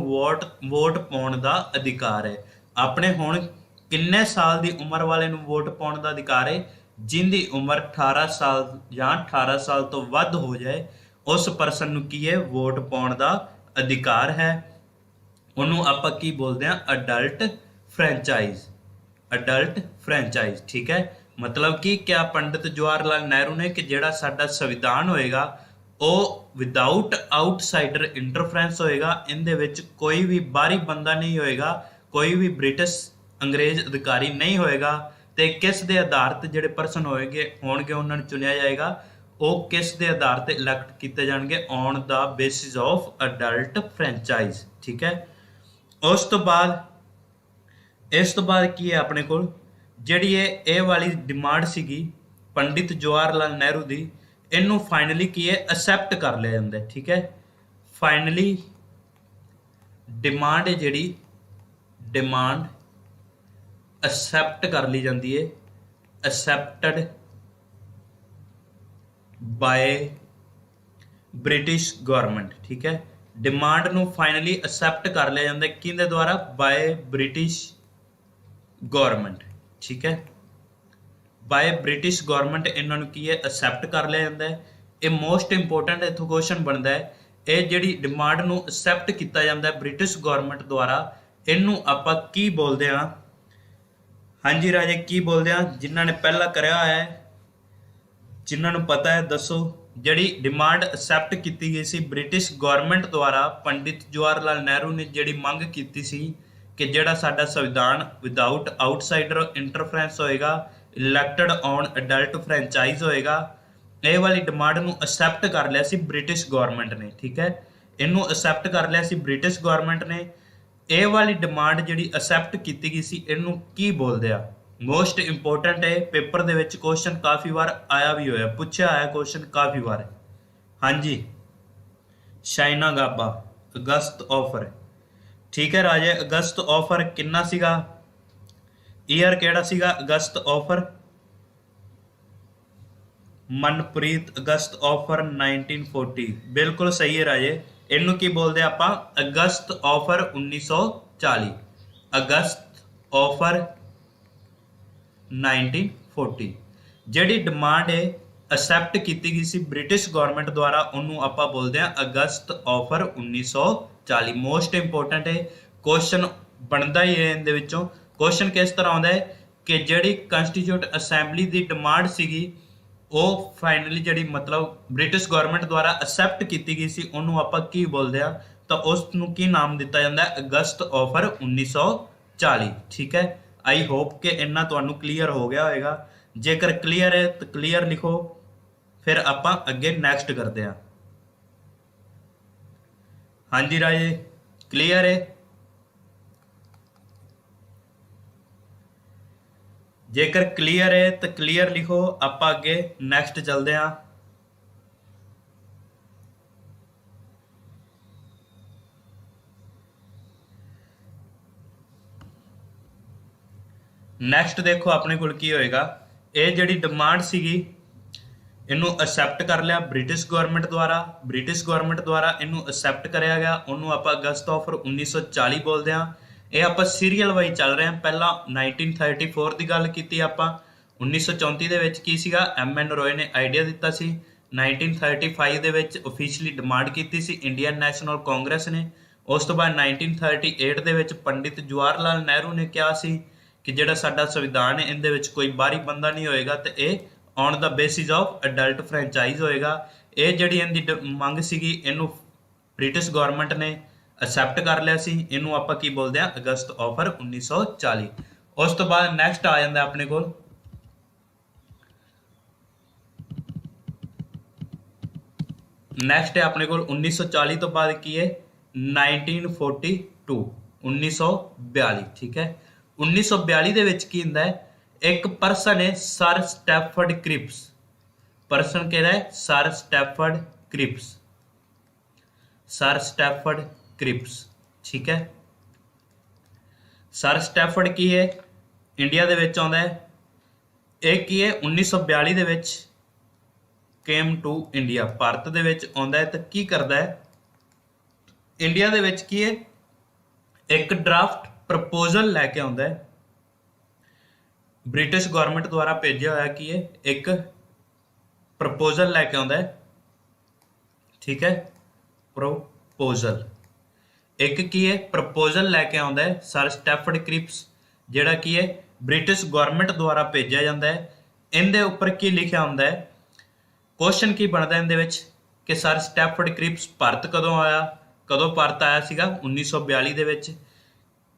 ਵੋਟ ਪਾਉਣ ਦਾ ਅਧਿਕਾਰ ਹੈ। ਆਪਣੇ ਹੁਣ ਕਿੰਨੇ ਸਾਲ ਦੀ ਉਮਰ ਵਾਲੇ ਨੂੰ ਵੋਟ ਪਾਉਣ ਦਾ ਅਧਿਕਾਰ ਹੈ, ਜਿੰਦੀ ਉਮਰ 18 ਸਾਲ ਜਾਂ 18 ਸਾਲ ਤੋਂ ਵੱਧ ਹੋ ਜਾਏ, ਉਸ ਪਰਸਨ ਨੂੰ ਕੀ ਹੈ, ਵੋਟ ਪਾਉਣ ਦਾ ਅਧਿਕਾਰ ਹੈ। ਉਹਨੂੰ ਆਪਾਂ ਕੀ ਬੋਲਦੇ ਹਾਂ, ਅਡਲਟ ਫਰੈਂਚਾਈਜ਼, ਅਡਲਟ ਫਰੈਂਚਾਈਜ਼, ਠੀਕ ਹੈ। ਮਤਲਬ ਕਿ ਕਿਆ ਪੰਡਿਤ ਜਵਾਹਰ ਲਾਲ ਨਹਿਰੂ ਨੇ ਕਿ ਜਿਹੜਾ ਸਾਡਾ ਸੰਵਿਧਾਨ ਹੋਏਗਾ ਉਹ ਵਿਦਆਊਟ ਆਊਟਸਾਈਡਰ ਇੰਟਰਫਰੈਂਸ ਹੋਏਗਾ। ਇਹਦੇ ਵਿੱਚ ਕੋਈ ਵੀ ਬਾਹਰੀ ਬੰਦਾ ਨਹੀਂ ਹੋਏਗਾ, ਕੋਈ ਵੀ ਬ੍ਰਿਟਿਸ਼ ਅੰਗਰੇਜ਼ ਅਧਿਕਾਰੀ ਨਹੀਂ ਹੋਏਗਾ। ਤੇ ਕਿਸ ਦੇ ਆਧਾਰ ਤੇ ਜਿਹੜੇ ਪਰਸਨ ਹੋਣਗੇ ਉਹਨਾਂ ਨੂੰ ਚੁਣਿਆ ਜਾਏਗਾ, ਉਹ ਕਿਸ ਦੇ ਆਧਾਰ ਤੇ ਇਲੈਕਟ ਕੀਤੇ ਜਾਣਗੇ, on the basis of adult franchise. ਠੀਕ ਹੈ। ਉਸ ਤੋਂ ਬਾਅਦ ਕੀ ਹੈ ਆਪਣੇ ਕੋਲ, ਜਿਹੜੀ ਇਹ ਵਾਲੀ ਡਿਮਾਂਡ ਸੀਗੀ ਪੰਡਿਤ ਜਵਾਹਰ ਲਾਲ ਨਹਿਰੂ ਦੀ, ਇਹਨੂੰ ਫਾਈਨਲੀ ਕੀ ਹੈ ਅਸੈਪਟ ਕਰ ਲਿਆ ਜਾਂਦਾ। ਠੀਕ ਹੈ। ਫਾਈਨਲੀ ਡਿਮਾਂਡ ਹੈ ਜਿਹੜੀ ਡਿਮਾਂਡ ਅਸੈਪਟ ਕਰ ਲਈ ਜਾਂਦੀ ਹੈ, ਅਸੈਪਟਡ ਬਾਏ ਬ੍ਰਿਟਿਸ਼ ਗਵਰਨਮੈਂਟ। ਠੀਕ ਹੈ। ਡਿਮਾਂਡ ਨੂੰ ਫਾਈਨਲੀ ਅਸੈਪਟ ਕਰ ਲਿਆ ਜਾਂਦਾ ਕਿਹਦੇ ਦੁਆਰਾ, ਬਾਏ ਬ੍ਰਿਟਿਸ਼ ਗਵਰਨਮੈਂਟ। ਠੀਕ ਹੈ। ਬਾਏ ਬ੍ਰਿਟਿਸ਼ ਗਵਰਨਮੈਂਟ ਇਹਨਾਂ ਨੂੰ ਕੀ ਹੈ ਅਸੈਪਟ ਕਰ ਲਿਆ ਜਾਂਦਾ ਹੈ। ਇਹ ਮੋਸਟ ਇੰਪੋਰਟੈਂਟ ਇੱਥੋਂ ਕੁਐਸਚਨ ਬਣਦਾ ਹੈ, ਇਹ ਜਿਹੜੀ ਡਿਮਾਂਡ ਨੂੰ ਅਸੈਪਟ ਕੀਤਾ ਜਾਂਦਾ ਬ੍ਰਿਟਿਸ਼ ਗਵਰਨਮੈਂਟ ਦੁਆਰਾ, ਇਹਨੂੰ ਆਪਾਂ ਕੀ ਬੋਲਦੇ ਹਾਂ? ਹਾਂਜੀ ਰਾਜੇ ਕੀ ਬੋਲਦੇ ਹਾਂ? ਜਿਨ੍ਹਾਂ ਨੇ ਪਹਿਲਾਂ ਕਰਿਆ ਹੋਇਆ ਹੈ, ਜਿਨ੍ਹਾਂ ਨੂੰ ਪਤਾ ਹੈ ਦੱਸੋ। ਜਿਹੜੀ ਡਿਮਾਂਡ ਅਸੈਪਟ ਕੀਤੀ ਗਈ ਸੀ ਬ੍ਰਿਟਿਸ਼ ਗਵਰਨਮੈਂਟ ਦੁਆਰਾ, ਪੰਡਿਤ ਜਵਾਹਰ ਲਾਲ ਨਹਿਰੂ ਨੇ ਜਿਹੜੀ ਮੰਗ ਕੀਤੀ ਸੀ ਕਿ ਜਿਹੜਾ ਸਾਡਾ ਸੰਵਿਧਾਨ ਵਿਦਆਊਟ ਆਊਟਸਾਈਡਰ ਇੰਟਰਫਰੈਂਸ ਹੋਏਗਾ, ਇਲੈਕਟਡ ਔਨ ਅਡਲਟ ਫਰੈਂਚਾਈਜ਼ ਹੋਏਗਾ, ਇਹ ਵਾਲੀ ਡਿਮਾਂਡ ਨੂੰ ਅਸੈਪਟ ਕਰ ਲਿਆ ਸੀ ਬ੍ਰਿਟਿਸ਼ ਗਵਰਨਮੈਂਟ ਨੇ। ਠੀਕ ਹੈ। ਇਹਨੂੰ ਅਸੈਪਟ ਕਰ ਲਿਆ ਸੀ ਬ੍ਰਿਟਿਸ਼ ਗਵਰਨਮੈਂਟ ਨੇ। ਇਹ ਵਾਲੀ ਡਿਮਾਂਡ ਜਿਹੜੀ ਅਸੈਪਟ ਕੀਤੀ ਗਈ ਸੀ ਇਹਨੂੰ ਕੀ ਬੋਲਦੇ ਆ? ਮੋਸਟ ਇੰਪੋਰਟੈਂਟ ਹੈ, ਪੇਪਰ ਦੇ ਵਿੱਚ ਕੁਐਸਚਨ ਕਾਫੀ ਵਾਰ ਆਇਆ ਵੀ ਹੋਇਆ, ਪੁੱਛਿਆ ਆਇਆ ਕੁਐਸਚਨ ਕਾਫੀ ਵਾਰ। ਹਾਂਜੀ ਚਾਈਨਾ ਗਾਬਾ, ਅਗਸਤ ਆਫਰ। ਠੀਕ ਹੈ ਰਾਜੇ, ਅਗਸਤ ਆਫਰ ਕਿੰਨਾ ਸੀਗਾ, ਈਅਰ ਕਿਹੜਾ ਸੀਗਾ ਅਗਸਤ ਆਫਰ? ਮਨਪ੍ਰੀਤ ਅਗਸਤ ਆਫਰ 1940, ਬਿਲਕੁਲ ਸਹੀ ਹੈ ਰਾਜੇ। ਇਹਨੂੰ ਕੀ ਬੋਲਦੇ ਆਪਾਂ? ਅਗਸਤ ਆਫਰ 1940, ਅਗਸਤ ਆਫਰ 1940। ਜਿਹੜੀ ਡਿਮਾਂਡ ਹੈ ਅਸੈਪਟ ਕੀਤੀ ਗਈ ਸੀ ਬ੍ਰਿਟਿਸ਼ ਗਵਰਨਮੈਂਟ ਦੁਆਰਾ, ਉਹਨੂੰ ਆਪਾਂ ਬੋਲਦੇ ਹਾਂ ਅਗਸਤ ਆਫਰ 1940। ਮੋਸਟ ਇੰਪੋਰਟੈਂਟ ਹੈ, ਕੁਐਸਚਨ ਬਣਦਾ ਹੀ ਹੈ ਇਹਦੇ ਵਿੱਚੋਂ। ਕੁਐਸਚਨ ਕਿਸ ਤਰ੍ਹਾਂ ਆਉਂਦਾ ਹੈ ਕਿ ਜਿਹੜੀ ਕੰਸਟੀਟਿਊਟ ਅਸੈਂਬਲੀ ਦੀ ਡਿਮਾਂਡ ਸੀਗੀ, ਉਹ ਫਾਈਨਲੀ ਜਿਹੜੀ ਮਤਲਬ ਬ੍ਰਿਟਿਸ਼ ਗਵਰਨਮੈਂਟ ਦੁਆਰਾ ਅਸੈਪਟ ਕੀਤੀ ਗਈ ਸੀ, ਉਹਨੂੰ ਆਪਾਂ ਕੀ ਬੋਲਦੇ ਆ? ਤਾਂ ਉਸ ਨੂੰ ਕੀ ਨਾਮ ਦਿੱਤਾ ਜਾਂਦਾ ਹੈ? ਅਗਸਤ ਆਫਰ 1940। ਠੀਕ ਹੈ। ਆਈ ਹੋਪ ਕਿ ਇੰਨਾ ਤੁਹਾਨੂੰ ਕਲੀਅਰ ਹੋ ਗਿਆ ਹੋਵੇਗਾ। ਜੇਕਰ ਕਲੀਅਰ ਹੈ ਤਾਂ ਕਲੀਅਰ ਲਿਖੋ, ਫਿਰ ਆਪਾਂ ਅੱਗੇ ਨੈਕਸਟ ਕਰਦੇ ਹਾਂ। ਹਾਂਜੀ ਰਾਜੇ ਕਲੀਅਰ ਹੈ? ਜੇਕਰ ਕਲੀਅਰ ਹੈ ਤਾਂ ਕਲੀਅਰ ਲਿਖੋ, ਆਪਾਂ ਅੱਗੇ ਨੈਕਸਟ ਚੱਲਦੇ ਹਾਂ। ਨੈਕਸਟ ਦੇਖੋ ਆਪਣੇ ਕੋਲ ਕੀ ਹੋਏਗਾ। ਇਹ ਜਿਹੜੀ ਡਿਮਾਂਡ ਸੀਗੀ ਇਹਨੂੰ ਅਸੈਪਟ ਕਰ ਲਿਆ ਬ੍ਰਿਟਿਸ਼ ਗਵਰਨਮੈਂਟ ਦੁਆਰਾ, ਬ੍ਰਿਟਿਸ਼ ਗਵਰਨਮੈਂਟ ਦੁਆਰਾ ਇਹਨੂੰ ਅਸੈਪਟ ਕਰਿਆ ਗਿਆ, ਉਹਨੂੰ ਆਪਾਂ ਅਗਸਤ ਆਫਰ 1940 ਬੋਲਦੇ ਹਾਂ। ਇਹ ਆਪਾਂ ਸੀਰੀਅਲ ਵਾਈਜ਼ ਚੱਲ ਰਹੇ ਹਾਂ। ਪਹਿਲਾਂ 1934 ਦੀ ਗੱਲ ਕੀਤੀ ਆਪਾਂ, 1934 ਦੇ ਵਿੱਚ ਕੀ ਸੀਗਾ, MN ਰੋਏ ਨੇ ਆਈਡੀਆ ਦਿੱਤਾ ਸੀ। 1935 ਦੇ ਵਿੱਚ ਓਫੀਸ਼ੀਅਲੀ ਡਿਮਾਂਡ ਕੀਤੀ ਸੀ ਇੰਡੀਅਨ ਨੈਸ਼ਨਲ ਕਾਂਗਰਸ ਨੇ। ਉਸ ਤੋਂ ਬਾਅਦ 1938 ਦੇ ਵਿੱਚ ਪੰਡਿਤ ਜਵਾਹਰ ਲਾਲ ਨਹਿਰੂ ਨੇ ਕਿਹਾ ਸੀ ਕਿ ਜਿਹੜਾ ਸਾਡਾ ਸੰਵਿਧਾਨ ਹੈ ਇਹਦੇ ਵਿੱਚ ਕੋਈ ਬਾਹਰੀ ਬੰਦਾ ਨਹੀਂ ਹੋਏਗਾ ਤੇ ਇਹ on the basis of adult franchise ਹੋਏਗਾ। ਇਹ ਜਿਹੜੀ ਇਹਦੀ ਮੰਗ ਸੀਗੀ ਇਹਨੂੰ ਬ੍ਰਿਟਿਸ਼ ਗਵਰਨਮੈਂਟ ਨੇ ਅਸੈਪਟ ਕਰ ਲਿਆ ਸੀ। ਇਹਨੂੰ ਆਪਾਂ ਕੀ ਬੋਲਦੇ ਹਾਂ? ਅਗਸਤ ਆਫਰ 1940। ਉਸ ਤੋਂ ਬਾਅਦ ਨੈਕਸਟ ਆ ਜਾਂਦਾ ਆਪਣੇ ਕੋਲ ਨੈਕਸਟ ਹੈ ਆਪਣੇ ਕੋਲ 1940 ਤੋਂ ਬਾਅਦ ਕੀ ਹੈ 1942 1942। ਠੀਕ ਹੈ। 1942 ਦੇ ਵਿੱਚ ਕੀ ਹੁੰਦਾ ਹੈ, ਇੱਕ ਪਰਸਨ ਹੈ ਸਰ ਸਟੈਫਰਡ ਕ੍ਰਿਪਸ। ਪਰਸਨ ਕਿਹੜਾ ਹੈ? Sir Stafford Cripps, sir Stafford Cripps. ਠੀਕ ਹੈ। ਸਰ ਸਟੈਫਰਡ ਕੀ ਹੈ, ਇੰਡੀਆ ਦੇ ਵਿੱਚ ਆਉਂਦਾ ਹੈ। ਇਹ ਕੀ ਹੈ 1942 ਦੇ ਵਿੱਚ ਕੇਮ ਟੂ ਇੰਡੀਆ, ਭਾਰਤ ਦੇ ਵਿੱਚ ਆਉਂਦਾ ਹੈ। ਤਾਂ ਕੀ ਕਰਦਾ ਹੈ ਇੰਡੀਆ ਦੇ ਵਿੱਚ ਕੀ ਹੈ, ਇੱਕ ਡਰਾਫਟ ਪ੍ਰਪੋਜ਼ਲ ਲੈ ਕੇ ਆਉਂਦਾ ਹੈ ਬ੍ਰਿਟਿਸ਼ ਗਵਰਨਮੈਂਟ ਦੁਆਰਾ ਭੇਜਿਆ ਹੋਇਆ ਕੀ ਹੈ, ਇੱਕ ਪ੍ਰਪੋਜ਼ਲ ਲੈ ਕੇ ਆਉਂਦਾ ਹੈ। ਠੀਕ ਹੈ। ਪ੍ਰਪੋਜ਼ਲ ਇੱਕ ਕੀ ਹੈ ਪ੍ਰਪੋਜ਼ਲ ਲੈ ਕੇ ਆਉਂਦਾ ਹੈ ਸਰ ਸਟੈਫਰਡ ਕ੍ਰਿਪਸ, ਜਿਹੜਾ ਕੀ ਹੈ ਬ੍ਰਿਟਿਸ਼ ਗਵਰਨਮੈਂਟ ਦੁਆਰਾ ਭੇਜਿਆ ਜਾਂਦਾ ਹੈ। ਇਹਦੇ ਉੱਪਰ ਕੀ ਲਿਖਿਆ ਹੁੰਦਾ ਹੈ, ਕੁਐਸਚਨ ਕੀ ਬਣਦਾ ਇਹਦੇ ਵਿੱਚ कि सर स्टैफर्ड क्रिप्स भारत कदों आया, कदों भारत आया सीगा 1942 ਦੇ ਵਿੱਚ,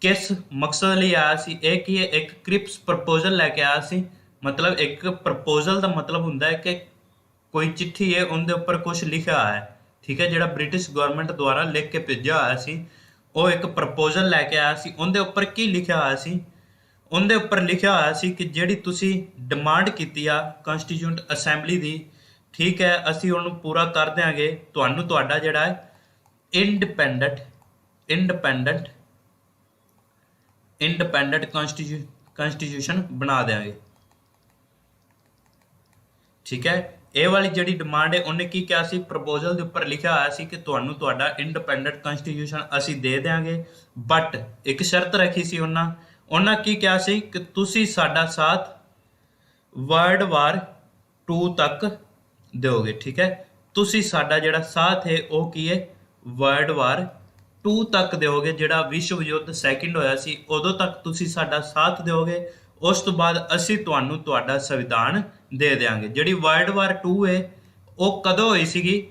किस मकसद ਲਈ ਆਇਆ ਸੀ ਇਹ, ਕੀ ਹੈ ਇੱਕ ਕ੍ਰਿਪਸ ਪ੍ਰਪੋਜ਼ਲ ਲੈ ਕੇ ਆਇਆ ਸੀ। ਮਤਲਬ ਇੱਕ ਪ੍ਰਪੋਜ਼ਲ ਦਾ ਮਤਲਬ ਹੁੰਦਾ ਹੈ ਕਿ ਕੋਈ ਚਿੱਠੀ ਹੈ ਉਹਦੇ ਉੱਪਰ ਕੁਝ ਲਿਖਿਆ ਹੋਇਆ ਹੈ, ਠੀਕ ਹੈ, ਜਿਹੜਾ ਬ੍ਰਿਟਿਸ਼ ਗਵਰਨਮੈਂਟ ਦੁਆਰਾ ਲਿਖ ਕੇ ਭੇਜਿਆ ਹੋਇਆ ਸੀ, ਉਹ ਇੱਕ ਪ੍ਰਪੋਜ਼ਲ ਲੈ ਕੇ ਆਇਆ ਸੀ। ਉਹਦੇ ਉੱਪਰ ਕੀ ਲਿਖਿਆ ਹੋਇਆ ਸੀ, ਉਹਦੇ ਉੱਪਰ ਲਿਖਿਆ ਹੋਇਆ ਸੀ ਕਿ ਜਿਹੜੀ ਤੁਸੀਂ ਡਿਮਾਂਡ ਕੀਤੀ ਆ ਕਨਸਟੀਟਿਊਂਟ ਅਸੈਂਬਲੀ ਦੀ, ਠੀਕ ਹੈ, ਅਸੀਂ ਉਹਨੂੰ ਪੂਰਾ ਕਰ ਦਿਆਂਗੇ, ਤੁਹਾਨੂੰ ਤੁਹਾਡਾ ਜਿਹੜਾ ਹੈ ਇੰਡੀਪੈਂਡੈਂਟ ਕਨਸਟੀਟਿਊਸ਼ਨ ਬਣਾ ਦਿਆਂਗੇ, ਠੀਕ ਹੈ। ਇਹ ਵਾਲੀ ਜਿਹੜੀ ਡਿਮਾਂਡ ਹੈ ਉਹਨੇ ਕੀ ਕਿਹਾ ਸੀ, ਪ੍ਰਪੋਜ਼ਲ ਦੇ ਉੱਪਰ ਲਿਖਿਆ ਹੋਇਆ ਸੀ ਕਿ ਤੁਹਾਨੂੰ ਤੁਹਾਡਾ ਇੰਡੀਪੈਂਡੈਂਟ ਕਨਸਟੀਟਿਊਸ਼ਨ ਅਸੀਂ ਦੇ ਦਿਆਂਗੇ, ਬਟ ਇੱਕ ਸ਼ਰਤ ਰੱਖੀ ਸੀ ਉਹਨਾਂ ਕੀ ਕਿਹਾ ਸੀ ਕਿ ਤੁਸੀਂ ਸਾਡਾ ਸਾਥ ਵਰਲਡ ਵਾਰ 2 ਤੱਕ ਦਿਓਗੇ, ਠੀਕ ਹੈ। ਤੁਸੀਂ ਸਾਡਾ ਜਿਹੜਾ ਸਾਥ ਹੈ ਉਹ ਕੀ ਹੈ, ਵਰਲਡ ਵਾਰ 2 ਤੱਕ ਦਿਓਗੇ, ਜਿਹੜਾ ਵਿਸ਼ਵ ਯੁੱਧ ਸੈਕਿੰਡ ਹੋਇਆ ਸੀ ਉਦੋਂ ਤੱਕ ਤੁਸੀਂ ਸਾਡਾ ਸਾਥ ਦਿਓਗੇ, ਉਸ ਤੋਂ ਬਾਅਦ ਅਸੀਂ ਤੁਹਾਨੂੰ ਤੁਹਾਡਾ ਸੰਵਿਧਾਨ ਦੇ ਦਿਆਂਗੇ। ਜਿਹੜੀ ਵਰਲਡ ਵਾਰ 2 ਹੈ ਉਹ ਕਦੋਂ ਹੋਈ ਸੀਗੀ,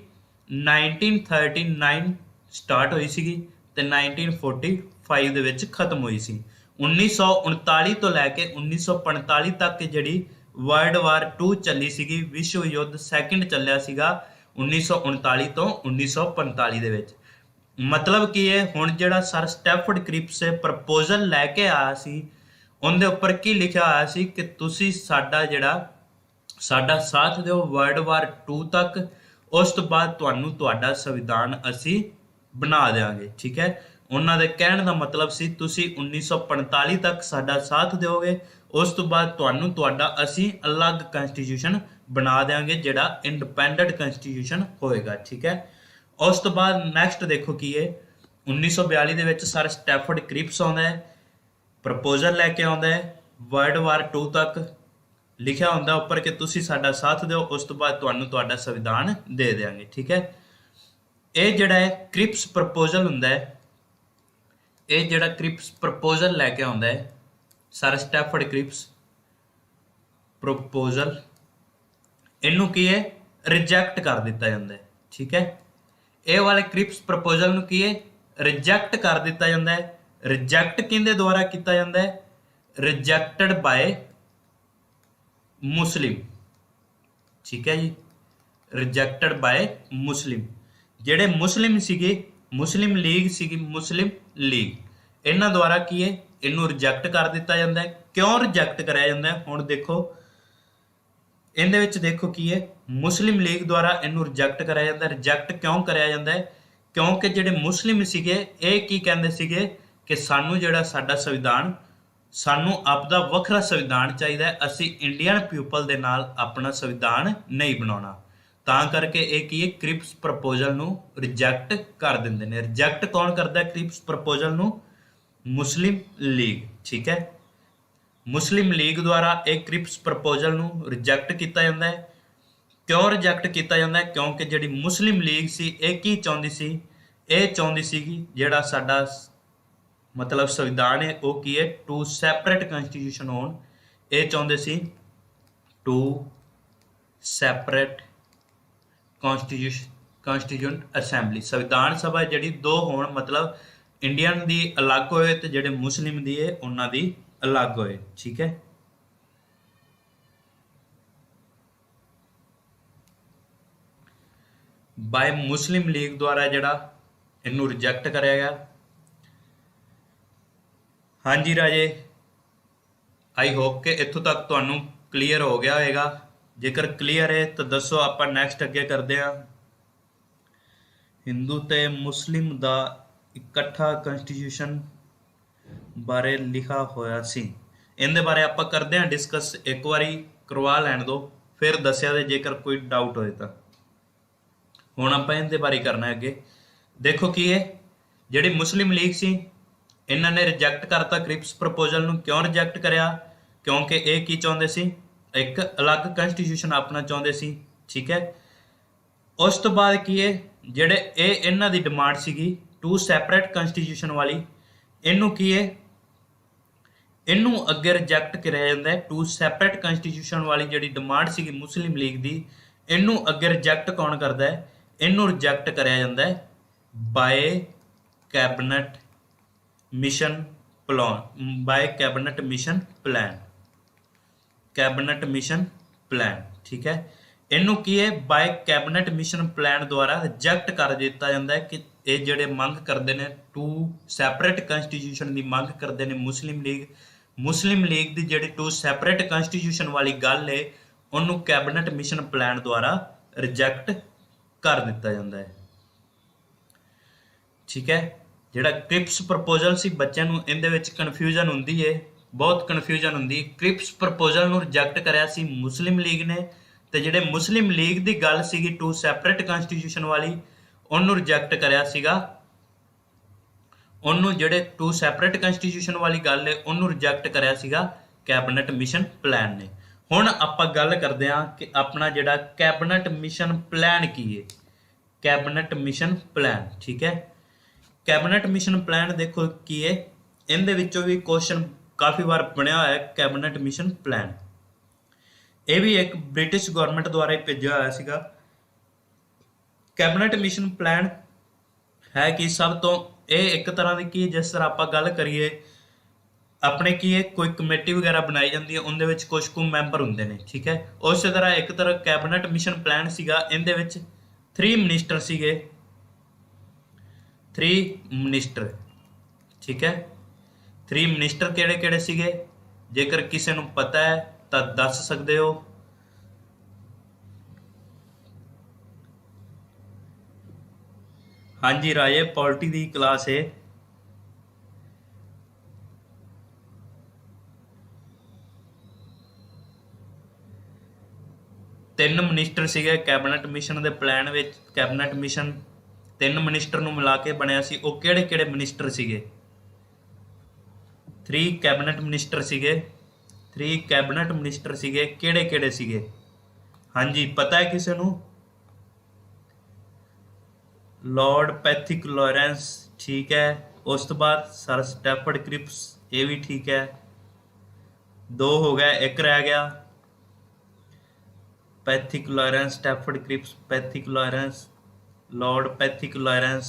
1939 ਸਟਾਰਟ ਹੋਈ ਸੀਗੀ ਤੇ 1945 ਦੇ ਵਿੱਚ ਖਤਮ ਹੋਈ ਸੀ। 1939 ਤੋਂ ਲੈ ਕੇ 1945 ਤੱਕ ਜਿਹੜੀ ਵਰਲਡ ਵਾਰ 2 ਚੱਲੀ ਸੀਗੀ, ਵਿਸ਼ਵ ਯੁੱਧ ਸੈਕਿੰਡ ਚੱਲਿਆ ਸੀਗਾ 1939 ਤੋਂ 1945 ਦੇ ਵਿੱਚ। ਮਤਲਬ ਕੀ ਹੈ, ਹੁਣ ਜਿਹੜਾ ਸਰ ਸਟੈਫਰਡ ਕ੍ਰਿਪਸ ਪ੍ਰਪੋਜ਼ਲ ਲੈ ਕੇ ਆਇਆ ਸੀ ਉਹਦੇ ਉੱਪਰ ਕੀ ਲਿਖਿਆ ਹੋਇਆ ਸੀ ਕਿ ਤੁਸੀਂ ਸਾਡਾ ਸਾਥ ਦਿਓ ਵਰਲਡ ਵਾਰ 2 ਤੱਕ, ਉਸ ਤੋਂ ਬਾਅਦ ਤੁਹਾਨੂੰ ਤੁਹਾਡਾ ਸੰਵਿਧਾਨ ਅਸੀਂ ਬਣਾ ਦਿਆਂਗੇ, ਠੀਕ ਹੈ। ਉਹਨਾਂ ਦੇ ਕਹਿਣ ਦਾ ਮਤਲਬ ਸੀ ਤੁਸੀਂ 1945 ਤੱਕ ਸਾਡਾ ਸਾਥ ਦਿਓਗੇ, ਉਸ ਤੋਂ ਬਾਅਦ ਤੁਹਾਨੂੰ ਤੁਹਾਡਾ ਅਸੀਂ ਅਲੱਗ ਕਨਸਟੀਟਿਊਸ਼ਨ ਬਣਾ ਦਿਆਂਗੇ, ਜਿਹੜਾ ਇੰਡੀਪੈਂਡੈਂਟ ਕਨਸਟੀਟਿਊਸ਼ਨ ਹੋਏਗਾ, ਠੀਕ ਹੈ। ਉਸ ਤੋਂ ਬਾਅਦ ਨੈਕਸਟ ਦੇਖੋ ਕੀ ਹੈ, 1942 ਦੇ ਵਿੱਚ ਸਰ ਸਟੈਫਰਡ ਕ੍ਰਿਪਸ ਆਉਂਦਾ ਹੈ, ਪ੍ਰਪੋਜ਼ਲ ਲੈ ਕੇ ਆਉਂਦਾ ਹੈ, ਵਰਲਡ ਵਾਰ 2 ਤੱਕ ਲਿਖਿਆ ਹੁੰਦਾ ਉੱਪਰ ਕਿ ਤੁਸੀਂ ਸਾਡਾ ਸਾਥ ਦਿਓ, ਉਸ ਤੋਂ ਬਾਅਦ ਤੁਹਾਨੂੰ ਤੁਹਾਡਾ ਸੰਵਿਧਾਨ ਦੇ ਦਿਆਂਗੇ, ਠੀਕ ਹੈ। ਇਹ ਜਿਹੜਾ ਹੈ ਕ੍ਰਿਪਸ ਪ੍ਰਪੋਜ਼ਲ ਹੁੰਦਾ ਹੈ, ਇਹ ਜਿਹੜਾ ਕ੍ਰਿਪਸ ਪ੍ਰਪੋਜ਼ਲ ਲੈ ਕੇ ਆਉਂਦਾ ਹੈ ਸਰ ਸਟੈਫਰਡ ਕ੍ਰਿਪਸ ਪ੍ਰਪੋਜ਼ਲ, ਇਹਨੂੰ ਕੀ ਹੈ ਰਿਜੈਕਟ ਕਰ ਦਿੱਤਾ ਜਾਂਦਾ ਹੈ, ਠੀਕ ਹੈ। ਇਹ ਵਾਲੇ ਕ੍ਰਿਪਸ ਪ੍ਰਪੋਜ਼ਲ ਨੂੰ ਕੀ ਹੈ ਰਿਜੈਕਟ ਕਰ ਦਿੱਤਾ ਜਾਂਦਾ ਹੈ। ਰਿਜੈਕਟ ਕਿਹਦੇ ਦੁਆਰਾ ਕੀਤਾ ਜਾਂਦਾ ਹੈ, ਰਿਜੈਕਟਡ ਬਾਏ ਮੁਸਲਿਮ, ਠੀਕ ਹੈ ਜੀ, ਰਿਜੈਕਟਡ ਬਾਏ ਮੁਸਲਿਮ। ਜਿਹੜੇ ਮੁਸਲਿਮ ਸੀਗੇ, ਮੁਸਲਿਮ ਲੀਗ ਸੀਗੀ, ਮੁਸਲਿਮ ਲੀਗ, ਇਹਨਾਂ ਦੁਆਰਾ ਕੀ ਹੈ ਇਹਨੂੰ ਰਿਜੈਕਟ ਕਰ ਦਿੱਤਾ ਜਾਂਦਾ ਹੈ। ਕਿਉਂ ਰਿਜੈਕਟ ਕਰਿਆ ਜਾਂਦਾ ਹੈ, ਹੁਣ ਦੇਖੋ ਇਹਦੇ ਵਿੱਚ ਦੇਖੋ ਕੀ ਹੈ, ਮੁਸਲਿਮ ਲੀਗ ਦੁਆਰਾ ਇਹਨੂੰ ਰਿਜੈਕਟ ਕਰਿਆ ਜਾਂਦਾ। ਰਿਜੈਕਟ ਕਿਉਂ ਕਰਿਆ ਜਾਂਦਾ ਹੈ, ਕਿਉਂਕਿ ਜਿਹੜੇ ਮੁਸਲਿਮ ਸੀਗੇ ਇਹ ਕੀ ਕਹਿੰਦੇ ਸੀਗੇ ਕਿ ਸਾਨੂੰ ਜਿਹੜਾ ਸਾਡਾ ਸੰਵਿਧਾਨ, ਸਾਨੂੰ ਆਪਦਾ ਵੱਖਰਾ ਸੰਵਿਧਾਨ ਚਾਹੀਦਾ ਹੈ, ਅਸੀਂ ਇੰਡੀਅਨ ਪੀਪਲ ਦੇ ਨਾਲ ਆਪਣਾ ਸੰਵਿਧਾਨ ਨਹੀਂ ਬਣਾਉਣਾ, ਤਾਂ ਕਰਕੇ ਇਹ ਕੀ ਹੈ ਕ੍ਰਿਪਸ ਪ੍ਰਪੋਜ਼ਲ ਨੂੰ ਰਿਜੈਕਟ ਕਰ ਦਿੰਦੇ ਨੇ। ਰਿਜੈਕਟ ਕੌਣ ਕਰਦਾ ਕ੍ਰਿਪਸ ਪ੍ਰਪੋਜ਼ਲ ਨੂੰ, ਮੁਸਲਿਮ ਲੀਗ, ਠੀਕ ਹੈ। ਮੁਸਲਿਮ ਲੀਗ ਦੁਆਰਾ ਇਹ ਕ੍ਰਿਪਸ ਪ੍ਰਪੋਜ਼ਲ ਨੂੰ ਰਿਜੈਕਟ ਕੀਤਾ ਜਾਂਦਾ ਹੈ। ਕਿਉਂ ਰਿਜੈਕਟ ਕੀਤਾ ਜਾਂਦਾ ਹੈ, ਕਿਉਂਕਿ ਜਿਹੜੀ ਮੁਸਲਿਮ ਲੀਗ ਸੀ ਇਹ ਕੀ ਚਾਹੁੰਦੀ ਸੀ, ਇਹ ਚਾਹੁੰਦੀ ਸੀਗੀ ਜਿਹੜਾ ਸਾਡਾ ਮਤਲਬ ਸੰਵਿਧਾਨ ਹੈ ਉਹ ਕੀ ਹੈ 2 ਸੈਪਰੇਟ ਕਨਸਟੀਟਿਊਸ਼ਨ ਹੋਣ। ਇਹ ਚਾਹੁੰਦੇ ਸੀ 2 ਸੈਪਰੇਟ ਕਨਸਟੀਟਿਊਂਟ ਅਸੈਂਬਲੀ, ਸੰਵਿਧਾਨ ਸਭਾ ਜਿਹੜੀ 2 ਹੋਣ, ਮਤਲਬ ਇੰਡੀਅਨ ਦੀ ਅਲੱਗ ਹੋਏ ਤੇ ਜਿਹੜੇ ਮੁਸਲਿਮ ਦੀ ਹੈ ਉਹਨਾਂ ਦੀ ਅਲੱਗ ਹੋਏ, ਠੀਕ ਹੈ। ਬਾਈ ਮੁਸਲਿਮ ਲੀਗ ਦੁਆਰਾ ਜਿਹੜਾ ਇਹਨੂੰ ਰਿਜੈਕਟ ਕਰਿਆ ਗਿਆ। ਹਾਂਜੀ ਰਾਜੇ, ਆਈ ਹੋਪ ਕਿ ਇੱਥੋਂ ਤੱਕ ਤੁਹਾਨੂੰ ਕਲੀਅਰ ਹੋ ਗਿਆ ਹੋਵੇਗਾ। ਜੇਕਰ ਕਲੀਅਰ ਹੈ ਤਾਂ ਦੱਸੋ, ਆਪਾਂ ਨੈਕਸਟ ਅੱਗੇ ਕਰਦੇ ਹਾਂ। ਹਿੰਦੂ ਤੇ ਮੁਸਲਿਮ ਦਾ ਇਕੱਠਾ ਕਨਸਟੀਟਿਊਸ਼ਨ ਬਾਰੇ ਲਿਖਾ ਹੋਇਆ ਸੀ, ਇਹਦੇ ਬਾਰੇ ਆਪਾਂ ਕਰਦੇ ਹਾਂ ਡਿਸਕਸ। ਇੱਕ ਵਾਰੀ ਕਰਵਾ ਲੈਣ ਦਿਓ, ਫਿਰ ਦੱਸਿਆ ਦੇ ਜੇਕਰ ਕੋਈ ਡਾਊਟ ਹੋਏ ਤਾਂ। ਹੁਣ ਆਪਾਂ ਇਹਦੇ ਬਾਰੇ ਕਰਨਾ ਅੱਗੇ। ਦੇਖੋ ਕੀ ਹੈ, ਜਿਹੜੀ ਮੁਸਲਿਮ ਲੀਗ ਸੀ ਇਹਨਾਂ ਨੇ ਰਿਜੈਕਟ ਕਰਤਾ ਕ੍ਰਿਪਸ ਪ੍ਰਪੋਜ਼ਲ ਨੂੰ। ਕਿਉਂ ਰਿਜੈਕਟ ਕਰਿਆ, ਕਿਉਂਕਿ ਇਹ ਕੀ ਚਾਹੁੰਦੇ ਸੀ, ਇੱਕ ਅਲੱਗ ਕਨਸਟੀਟਿਊਸ਼ਨ ਆਪਣਾ ਚਾਹੁੰਦੇ ਸੀ, ਠੀਕ ਹੈ। ਉਸ ਤੋਂ ਬਾਅਦ ਕੀ ਹੈ, ਜਿਹੜੇ ਇਹਨਾਂ ਦੀ ਡਿਮਾਂਡ ਸੀਗੀ 2 ਸੈਪਰੇਟ ਕਨਸਟੀਟਿਊਸ਼ਨ ਵਾਲੀ, ਇਹਨੂੰ ਕੀ ਹੈ ਇਹਨੂੰ ਅੱਗੇ ਰਿਜੈਕਟ ਕਰਿਆ ਜਾਂਦਾ ਹੈ। 2 ਸੈਪਰੇਟ ਕਨਸਟੀਟਿਊਸ਼ਨ ਵਾਲੀ ਜਿਹੜੀ ਡਿਮਾਂਡ ਸੀਗੀ ਮੁਸਲਿਮ ਲੀਗ ਦੀ, ਇਹਨੂੰ ਅੱਗੇ ਰਿਜੈਕਟ ਕੌਣ ਕਰਦਾ ਹੈ, ਇਹਨੂੰ ਰਿਜੈਕਟ ਕਰਿਆ ਜਾਂਦਾ ਹੈ by cabinet mission plan cabinet mission plan. ठीक है, इनू की है बाय कैबिनेट मिशन प्लान द्वारा रिजैक्ट कर दिता जाता है कि ये जिहड़े मंग करते हैं टू सैपरेट कंस्टीट्यूशन की मंग करते हैं मुस्लिम लीग की जिहड़ी टू सैपरेट कंस्टीट्यूशन वाली गल है उन्होंने कैबिनेट मिशन प्लान द्वारा रिजैक्ट कर दिता जाता है। ठीक है, जिहड़ा क्रिप्स प्रपोजल सी बच्चों नूं इहदे विच कन्फ्यूजन हुंदी है, बहुत कन्फ्यूजन हुंदी। क्रिप्स प्रपोजल नूं रिजैक्ट करिया सी मुस्लिम लीग ने, ते जिहड़े मुस्लिम लीग की गल सीगी टू सैपरेट कंस्टीट्यूशन वाली उन्होंने रिजैक्ट करिया सीगा, उन्होंने जिहड़े टू सैपरेट कंस्टीट्यूशन वाली गल है उन्होंने रिजैक्ट करिया सीगा कैबिनेट मिशन प्लान ने। हुण आपां गल करदे हां कि अपना जिहड़ा कैबिनेट मिशन प्लान की है, कैबिनेट मिशन प्लान। ठीक है, कैबिनेट मिशन प्लान देखो की है, इहदे विचों भी क्वेश्चन काफ़ी बार बनया हुआ है कैबिनेट मिशन प्लान। ये भी एक ब्रिटिश गवर्नमेंट द्वारा ही भेजा हुआ सीगा। कैबिनेट मिशन प्लान है कि सब तो ये एक तरह की जिस तरह आप गल करिए अपने की है कोई कमेटी वगैरह बनाई जाती है, उनके विच कुछ कुछ मैंबर होंगे ने। ठीक है, उस तरह एक तरह कैबिनेट मिशन प्लान सीगा, इहदे विच 3 मिनिस्टर सीगे, 3 मिनिस्टर। ठीक है, 3 मिनिस्टर किहड़े किहड़े सीगे, जेकर किसी नूं पता है तो दस सकते हो। हाँ जी राजे, पॉलिटी की क्लास है। तीन मिनिस्टर सीगे कैबिनेट मिशन के plan which. Cabinet mission 3 minister नूं मिला के बनिया सी। वो किहड़े किहड़े मिनिस्टर सीगे? 3 कैबिनेट मिनिस्टर सीगे, 3 कैबिनेट मिनिस्टर सीगे, किहड़े किहड़े सीगे? हाँ जी, पता है किसी नूं? लॉर्ड पैथिक लॉरेंस, ठीक है। उस तो बाद सर स्टैफर्ड क्रिप्स, ये भी ठीक है। 2 हो गया, एक रह गया। Pethick Lawrence, Stafford Cripps, Pethick Lawrence, Lord Pethick Lawrence,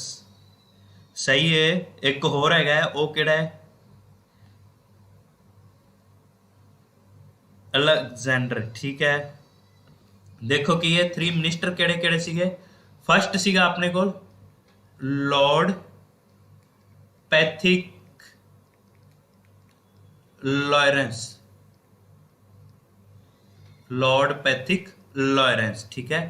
सही है। एक होर है, वो किहड़ा है? अलेक्जेंडर, ठीक है। देखो कि ये 3 मिनिस्टर किहड़े किहड़े सीगे। फर्स्ट सीगा अपने को Lord Pethick Lawrence, Lord Pethick Lawrence, ठीक है।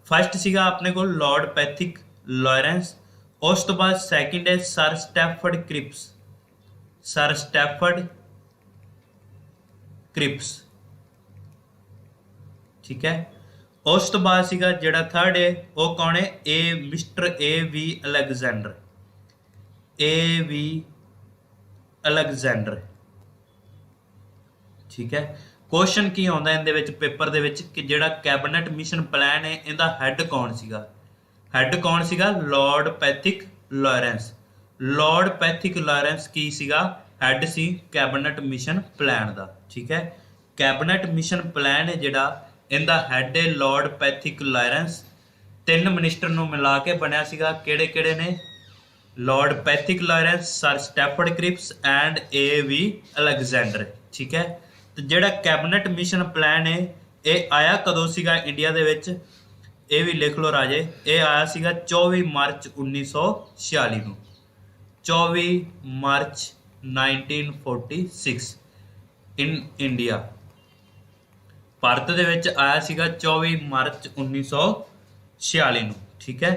फर्स्ट सीगा अपने को लॉर्ड पैथिक लॉरेंस। उस तो बाद सैकेंड है sir Stafford Cripps, sir Stafford Cripps, ठीक है। उस तो बाद सीगा जिहड़ा थर्ड है वो कौन है? Mister A.V. Alexander, A.V. Alexander, ठीक है। क्वेश्चन की आउंदा इहदे विच पेपर दे विच कि जिहड़ा कैबिनेट मिशन प्लान है इहदा हैड कौन सीगा? हैड कौन सीगा? Lord Pethick Lawrence. Lord Pethick Lawrence की सीगा? हैड सी कैबिनेट मिशन प्लान दा, ठीक है। कैबिनेट मिशन प्लान है जिहड़ा इहदा हैड है लॉर्ड पैथिक लॉरेंस। 3 मिनिस्टर नूं मिला के बनिया सीगा, किहड़े किहड़े ने? Lord Pethick Lawrence, sir Stafford Cripps and A.V. Alexander, ठीक है। तो जिहड़ा कैबिनेट मिशन प्लान है ये आया कदों सीगा इंडिया दे विच? ये भी लिख लो राजे, ये आया सीगा 24 मार्च 1946 नूं, 24 मार्च 1946 इन इंडिया। भारत दे विच आया सीगा 24 मार्च 1946 नूं, ठीक है।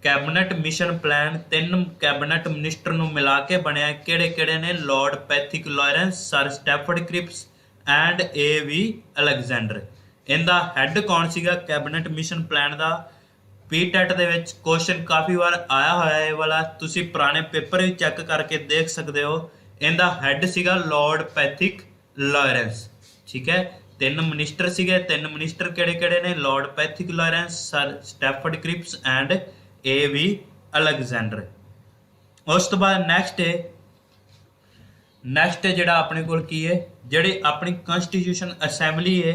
Cabinet mission plan 3 cabinet minister नूं मिला के बनिया, किहड़े किहड़े ने? Lord Pethick Lawrence, sir Stafford Cripps and A.V. Alexander. इहदा हैड कौन सीगा कैबिनेट मिशन प्लान दा? PTET दे विच क्वेश्चन काफ़ी बार आया होया है वाला, तुसीं पुराने पेपर भी चैक करके देख सकते हो। इहदा हैड सीगा लॉर्ड पैथिक लॉरेंस, ठीक है। 3 मिनिस्टर सीगे, 3 मिनिस्टर किहड़े किहड़े ने? Lord Pethick Lawrence, sir Stafford Cripps and A.V. Alexander. उस तो बाद नैक्सट जिहड़ा अपने कोल की है, जिहड़ी अपनी कॉन्स्टिट्यूशन असैंबली है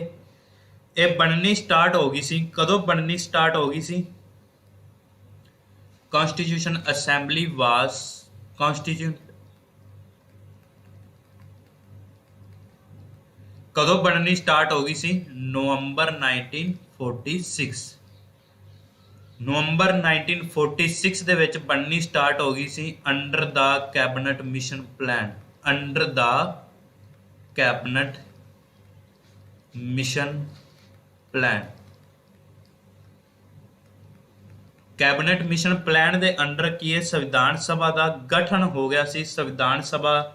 ये बननी स्टार्ट हो गई सी। कदों बननी स्टार्ट हो गई सी? कॉन्स्टिट्यूशन असैम्बली वाज कदों बननी स्टार्ट हो गई सी? नवंबर 1946। नवंबर 1946 ਦੇ ਵਿੱਚ ਬਣਨੀ ਸਟਾਰਟ ਹੋ ਗਈ ਸੀ ਅੰਡਰ ਦਾ ਕੈਬਨਿਟ ਮਿਸ਼ਨ ਪਲਾਨ। ਅੰਡਰ ਦਾ cabinet mission plan. Cabinet mission plan ਦੇ ਅੰਡਰ ਕੀ ਹੈ? ਸੰਵਿਧਾਨ ਸਭਾ ਦਾ ਗਠਨ ਹੋ ਗਿਆ ਸੀ। ਸੰਵਿਧਾਨ ਸਭਾ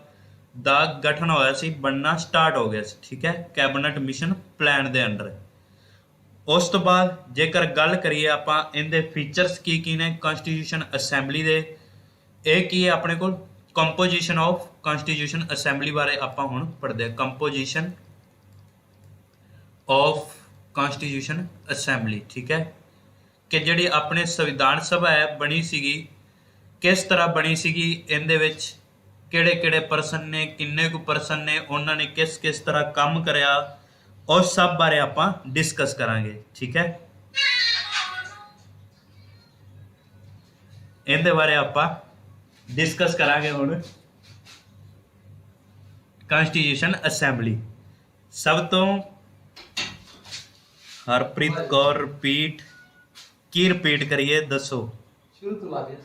ਦਾ ਗਠਨ ਹੋਇਆ ਸੀ, ਬਣਨਾ ਸਟਾਰਟ ਹੋ ਗਿਆ ਸੀ। ਠੀਕ ਹੈ, ਕੈਬਨਿਟ ਮਿਸ਼ਨ ਪਲਾਨ ਦੇ ਅੰਡਰ। ਉਸ ਤੋਂ ਬਾਅਦ ਜੇਕਰ ਗੱਲ ਕਰੀਏ ਆਪਾਂ ਇਹਦੇ ਫੀਚਰਸ ਕੀ ਕੀ ਨੇ ਕਨਸਟੀਟਿਊਸ਼ਨ ਅਸੈਂਬਲੀ ਦੇ, ਇਹ ਕੀ ਹੈ ਆਪਣੇ ਕੋਲ? ਕੰਪੋਜੀਸ਼ਨ ਆਫ ਕਨਸਟੀਟਿਊਸ਼ਨ ਅਸੈਂਬਲੀ ਬਾਰੇ ਆਪਾਂ ਹੁਣ ਪੜ੍ਹਦੇ ਹਾਂ। Composition of constitution assembly. ਠੀਕ ਹੈ, ਕਿ ਜਿਹੜੀ ਆਪਣੇ ਸੰਵਿਧਾਨ ਸਭਾ ਹੈ ਬਣੀ ਸੀਗੀ, ਕਿਸ ਤਰ੍ਹਾਂ ਬਣੀ ਸੀਗੀ, ਇਹਦੇ ਵਿੱਚ ਕਿਹੜੇ ਕਿਹੜੇ ਪਰਸਨ ਨੇ, ਕਿੰਨੇ ਕੁ ਪਰਸਨ ਨੇ, ਉਹਨਾਂ ਨੇ ਕਿਸ ਕਿਸ ਤਰ੍ਹਾਂ ਕੰਮ ਕਰਿਆ, ਉਸ ਸਭ ਬਾਰੇ ਆਪਾਂ ਡਿਸਕਸ ਕਰਾਂਗੇ। ਠੀਕ ਹੈ, ਇਹਦੇ ਬਾਰੇ ਆਪਾਂ ਡਿਸਕਸ ਕਰਾਂਗੇ ਹੁਣ। Constitution assembly. ਸਭ ਤੋਂ ਹਰਪ੍ਰੀਤ ਕੌਰ ਰਿਪੀਟ ਕੀ ਰਿਪੀਟ ਕਰੀਏ ਦੱਸੋ? ਸ਼ੁਰੂ ਤੋਂ ਲਾ ਦੇ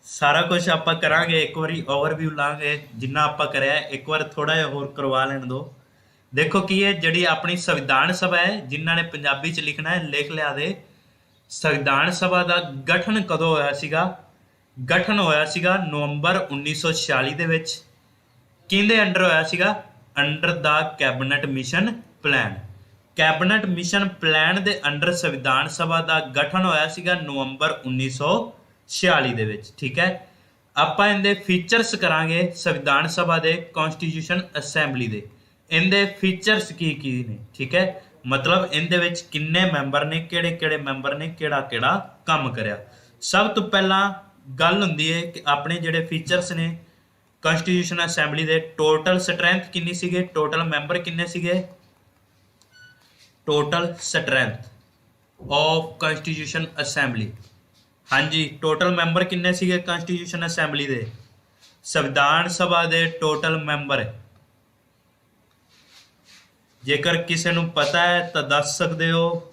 ਸਾਰਾ ਕੁਝ ਆਪਾਂ ਕਰਾਂਗੇ, ਇੱਕ ਵਾਰੀ ਓਵਰਵਿਊ ਲਾਂਗੇ ਜਿੰਨਾ ਆਪਾਂ ਕਰਿਆ, ਇੱਕ ਵਾਰ ਥੋੜਾ ਜਿਹਾ ਹੋਰ ਕਰਵਾ ਲੈਣ ਦਿਓ। ਦੇਖੋ ਕੀ ਹੈ, ਜਿਹੜੀ ਆਪਣੀ ਸੰਵਿਧਾਨ ਸਭਾ ਹੈ, ਜਿਨ੍ਹਾਂ ਨੇ ਪੰਜਾਬੀ ਚ ਲਿਖਣਾ ਹੈ ਲਿਖ ਲਿਆ ਦੇ। ਸੰਵਿਧਾਨ ਸਭਾ ਦਾ ਗਠਨ ਕਦੋਂ ਹੋਇਆ ਸੀਗਾ? ਗਠਨ ਹੋਇਆ ਸੀਗਾ ਨਵੰਬਰ 1946 ਦੇ ਵਿੱਚ। ਕਿਹਦੇ ਅੰਡਰ ਹੋਇਆ ਸੀਗਾ? ਅੰਡਰ ਦਾ cabinet mission plan. Cabinet mission plan ਦੇ ਅੰਡਰ ਸੰਵਿਧਾਨ ਸਭਾ ਦਾ ਗਠਨ ਹੋਇਆ ਸੀਗਾ ਨਵੰਬਰ 1946 ਦੇ ਵਿੱਚ। ਠੀਕ ਹੈ, ਆਪਾਂ ਇਹਦੇ ਫੀਚਰਸ ਕਰਾਂਗੇ ਸੰਵਿਧਾਨ ਸਭਾ ਦੇ, ਕਨਸਟੀਟਿਊਸ਼ਨ ਅਸੈਂਬਲੀ ਦੇ। ਇਹਦੇ ਫੀਚਰਸ ਕੀ ਕੀ ਨੇ? ਠੀਕ ਹੈ, ਮਤਲਬ ਇਹਦੇ ਵਿੱਚ ਕਿੰਨੇ ਮੈਂਬਰ ਨੇ, ਕਿਹੜੇ ਕਿਹੜੇ ਮੈਂਬਰ ਨੇ, ਕਿਹੜਾ ਕਿਹੜਾ ਕੰਮ ਕਰਿਆ। ਸਭ ਤੋਂ ਪਹਿਲਾਂ ਗੱਲ ਹੁੰਦੀ ਹੈ ਕਿ ਆਪਣੇ ਜਿਹੜੇ ਫੀਚਰਸ ਨੇ ਕਨਸਟੀਟਿਊਸ਼ਨ ਅਸੈਂਬਲੀ ਦੇ, ਟੋਟਲ ਸਟਰੈਂਥ ਕਿੰਨੀ ਸੀਗੇ, ਟੋਟਲ ਮੈਂਬਰ ਕਿੰਨੇ ਸੀਗੇ, total strength of constitution assembly. ਹਾਂਜੀ, ਟੋਟਲ ਮੈਂਬਰ ਕਿੰਨੇ ਸੀਗੇ ਕਨਸਟੀਟਿਊਸ਼ਨ ਅਸੈਂਬਲੀ ਦੇ? ਸੰਵਿਧਾਨ ਸਭਾ ਦੇ ਟੋਟਲ ਮੈਂਬਰ, ਜੇਕਰ ਕਿਸੇ ਨੂੰ ਪਤਾ ਹੈ ਤਾਂ ਦੱਸ ਸਕਦੇ ਹੋ।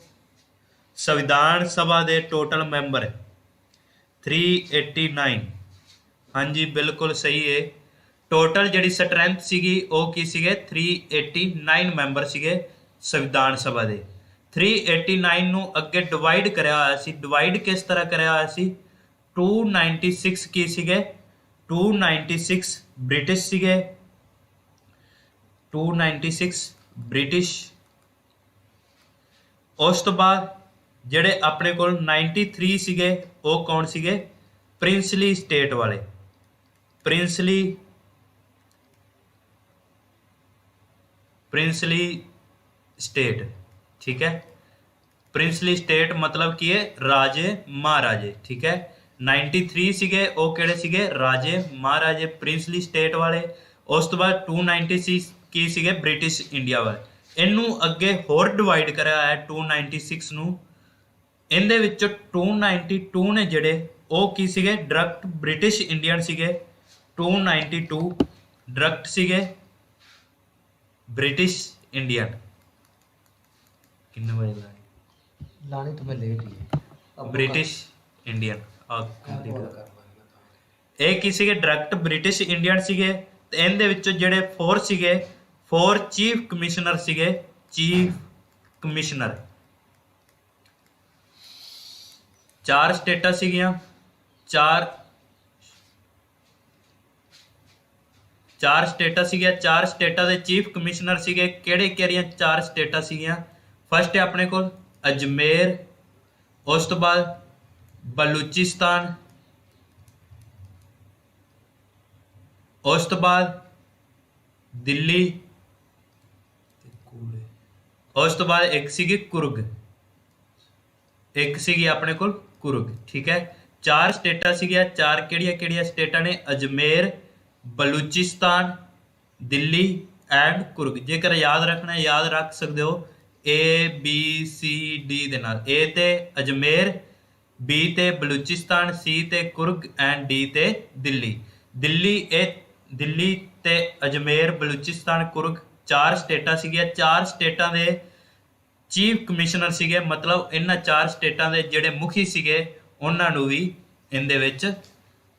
ਸੰਵਿਧਾਨ ਸਭਾ ਦੇ ਟੋਟਲ ਮੈਂਬਰ 389। ਹਾਂਜੀ ਬਿਲਕੁਲ ਸਹੀ ਹੈ। ਟੋਟਲ ਜਿਹੜੀ ਸਟਰੈਂਥ ਸੀਗੀ ਉਹ ਕੀ ਸੀਗੇ? 389 ਮੈਂਬਰ ਸੀਗੇ ਸੰਵਿਧਾਨ ਸਭਾ ਦੇ। 389 ਨੂੰ ਅੱਗੇ ਡਿਵਾਈਡ ਕਰਿਆ ਹੋਇਆ ਸੀ। ਡਿਵਾਈਡ ਕਿਸ ਤਰ੍ਹਾਂ ਕਰਿਆ ਹੋਇਆ ਸੀ? 296 ਕੀ ਸੀਗੇ? 296 ਬ੍ਰਿਟਿਸ਼ ਸੀਗੇ। 296 ਬ੍ਰਿਟਿਸ਼। ਉਸ ਤੋਂ ਬਾਅਦ ਜਿਹੜੇ ਆਪਣੇ ਕੋਲ 93 ਸੀਗੇ ਉਹ ਕੌਣ ਸੀਗੇ? ਪ੍ਰਿੰਸਲੀ ਸਟੇਟ ਵਾਲੇ। Princely state. ਠੀਕ ਹੈ, ਪ੍ਰਿੰਸਲੀ ਸਟੇਟ मतलब ਕੀ ਹੈ? ਰਾਜੇ ਮਹਾਰਾਜੇ। ਠੀਕ ਹੈ, 93 ਸੀਗੇ ਉਹ ਕਿਹੜੇ ਸੀਗੇ? ਰਾਜੇ ਮਹਾਰਾਜੇ, ਪ੍ਰਿੰਸਲੀ ਸਟੇਟ ਵਾਲੇ। ਉਸ ਤੋਂ ਬਾਅਦ 296 ਕੀ ਸੀਗੇ? ਬ੍ਰਿਟਿਸ਼ ਇੰਡੀਆ ਵਾਲੇ। ਇਹਨੂੰ ਅੱਗੇ ਹੋਰ ਡਿਵਾਈਡ ਕਰਿਆ ਹੈ 296 ਨੂੰ। ਇਹਦੇ ਵਿੱਚੋਂ 292 ਨੇ ਜਿਹੜੇ ਉਹ ਕੀ ਸੀਗੇ? ਡਾਇਰੈਕਟ ਬ੍ਰਿਟਿਸ਼ ਇੰਡੀਅਨ ਸੀਗੇ। 292 ਡਾਇਰੈਕਟ ਸੀਗੇ ਬ੍ਰਿਟਿਸ਼ इंडियन। कितने बजे लाने तो मैं लेट ही है। ब्रिटिश इंडियन ਇਹ ਕੀ ਸੀਗੇ? ਡਾਇਰੈਕਟ ਬ੍ਰਿਟਿਸ਼ ਇੰਡੀਅਨ ਸੀਗੇ। ਤੇ ਇਹਦੇ ਵਿੱਚੋਂ ਜਿਹੜੇ 4 ਸੀਗੇ, 4 ਚੀਫ ਕਮਿਸ਼ਨਰ ਸੀਗੇ। ਚੀਫ ਕਮਿਸ਼ਨਰ 4 ਸਟੇਟਾਂ ਸੀਗੀਆਂ। 4 ਸਟੇਟਾਂ ਸੀਗੀਆਂ। 4 ਸਟੇਟਾਂ ਦੇ ਚੀਫ ਕਮਿਸ਼ਨਰ ਸੀਗੇ। ਕਿਹੜੇ ਕਿਹੜੀਆਂ 4 ਸਟੇਟਾਂ ਸੀਗੀਆਂ? ਫਸਟ ਹੈ ਆਪਣੇ ਕੋਲ ਅਜਮੇਰ। ਉਸ ਤੋਂ ਬਾਅਦ ਬਲੂਚਿਸਤਾਨ। ਉਸ ਤੋਂ ਬਾਅਦ ਦਿੱਲੀ। ਉਸ ਤੋਂ ਬਾਅਦ ਇੱਕ ਸੀਗੀ ਕੁਰਗ। ਇੱਕ ਸੀਗੀ ਆਪਣੇ ਕੋਲ ਕੁਰਗ। ਠੀਕ ਹੈ, 4 ਸਟੇਟਾਂ ਸੀਗੀਆਂ। 4 ਕਿਹੜੀਆਂ ਕਿਹੜੀਆਂ ਸਟੇਟਾਂ ਨੇ? ਅਜਮੇਰ, ਬਲੂਚਿਸਤਾਨ, ਦਿੱਲੀ ਐਂਡ ਕੁਰਗ। ਜੇਕਰ ਯਾਦ ਰੱਖਣਾ ਯਾਦ ਰੱਖ ਸਕਦੇ ਹੋ A B C D ਦੇ ਨਾਲ। A ਤੇ ਅਜਮੇਰ, बी ते बलूचिस्तान, सी ते कुर्ग एंड डी ते दिल्ली। दिल्ली ते अजमेर, बलूचिस्तान, कुर्ग 4 स्टेटां सीगीਆਂ। 4 स्टेटां ਦੇ ਚੀਫ ਕਮਿਸ਼ਨਰ ਸੀਗੇ, ਮਤਲਬ ਇਹਨਾਂ 4 ਸਟੇਟਾਂ ਦੇ ਜਿਹੜੇ ਮੁਖੀ ਸੀਗੇ ਉਹਨਾਂ ਨੂੰ ਵੀ ਇਹਦੇ ਵਿੱਚ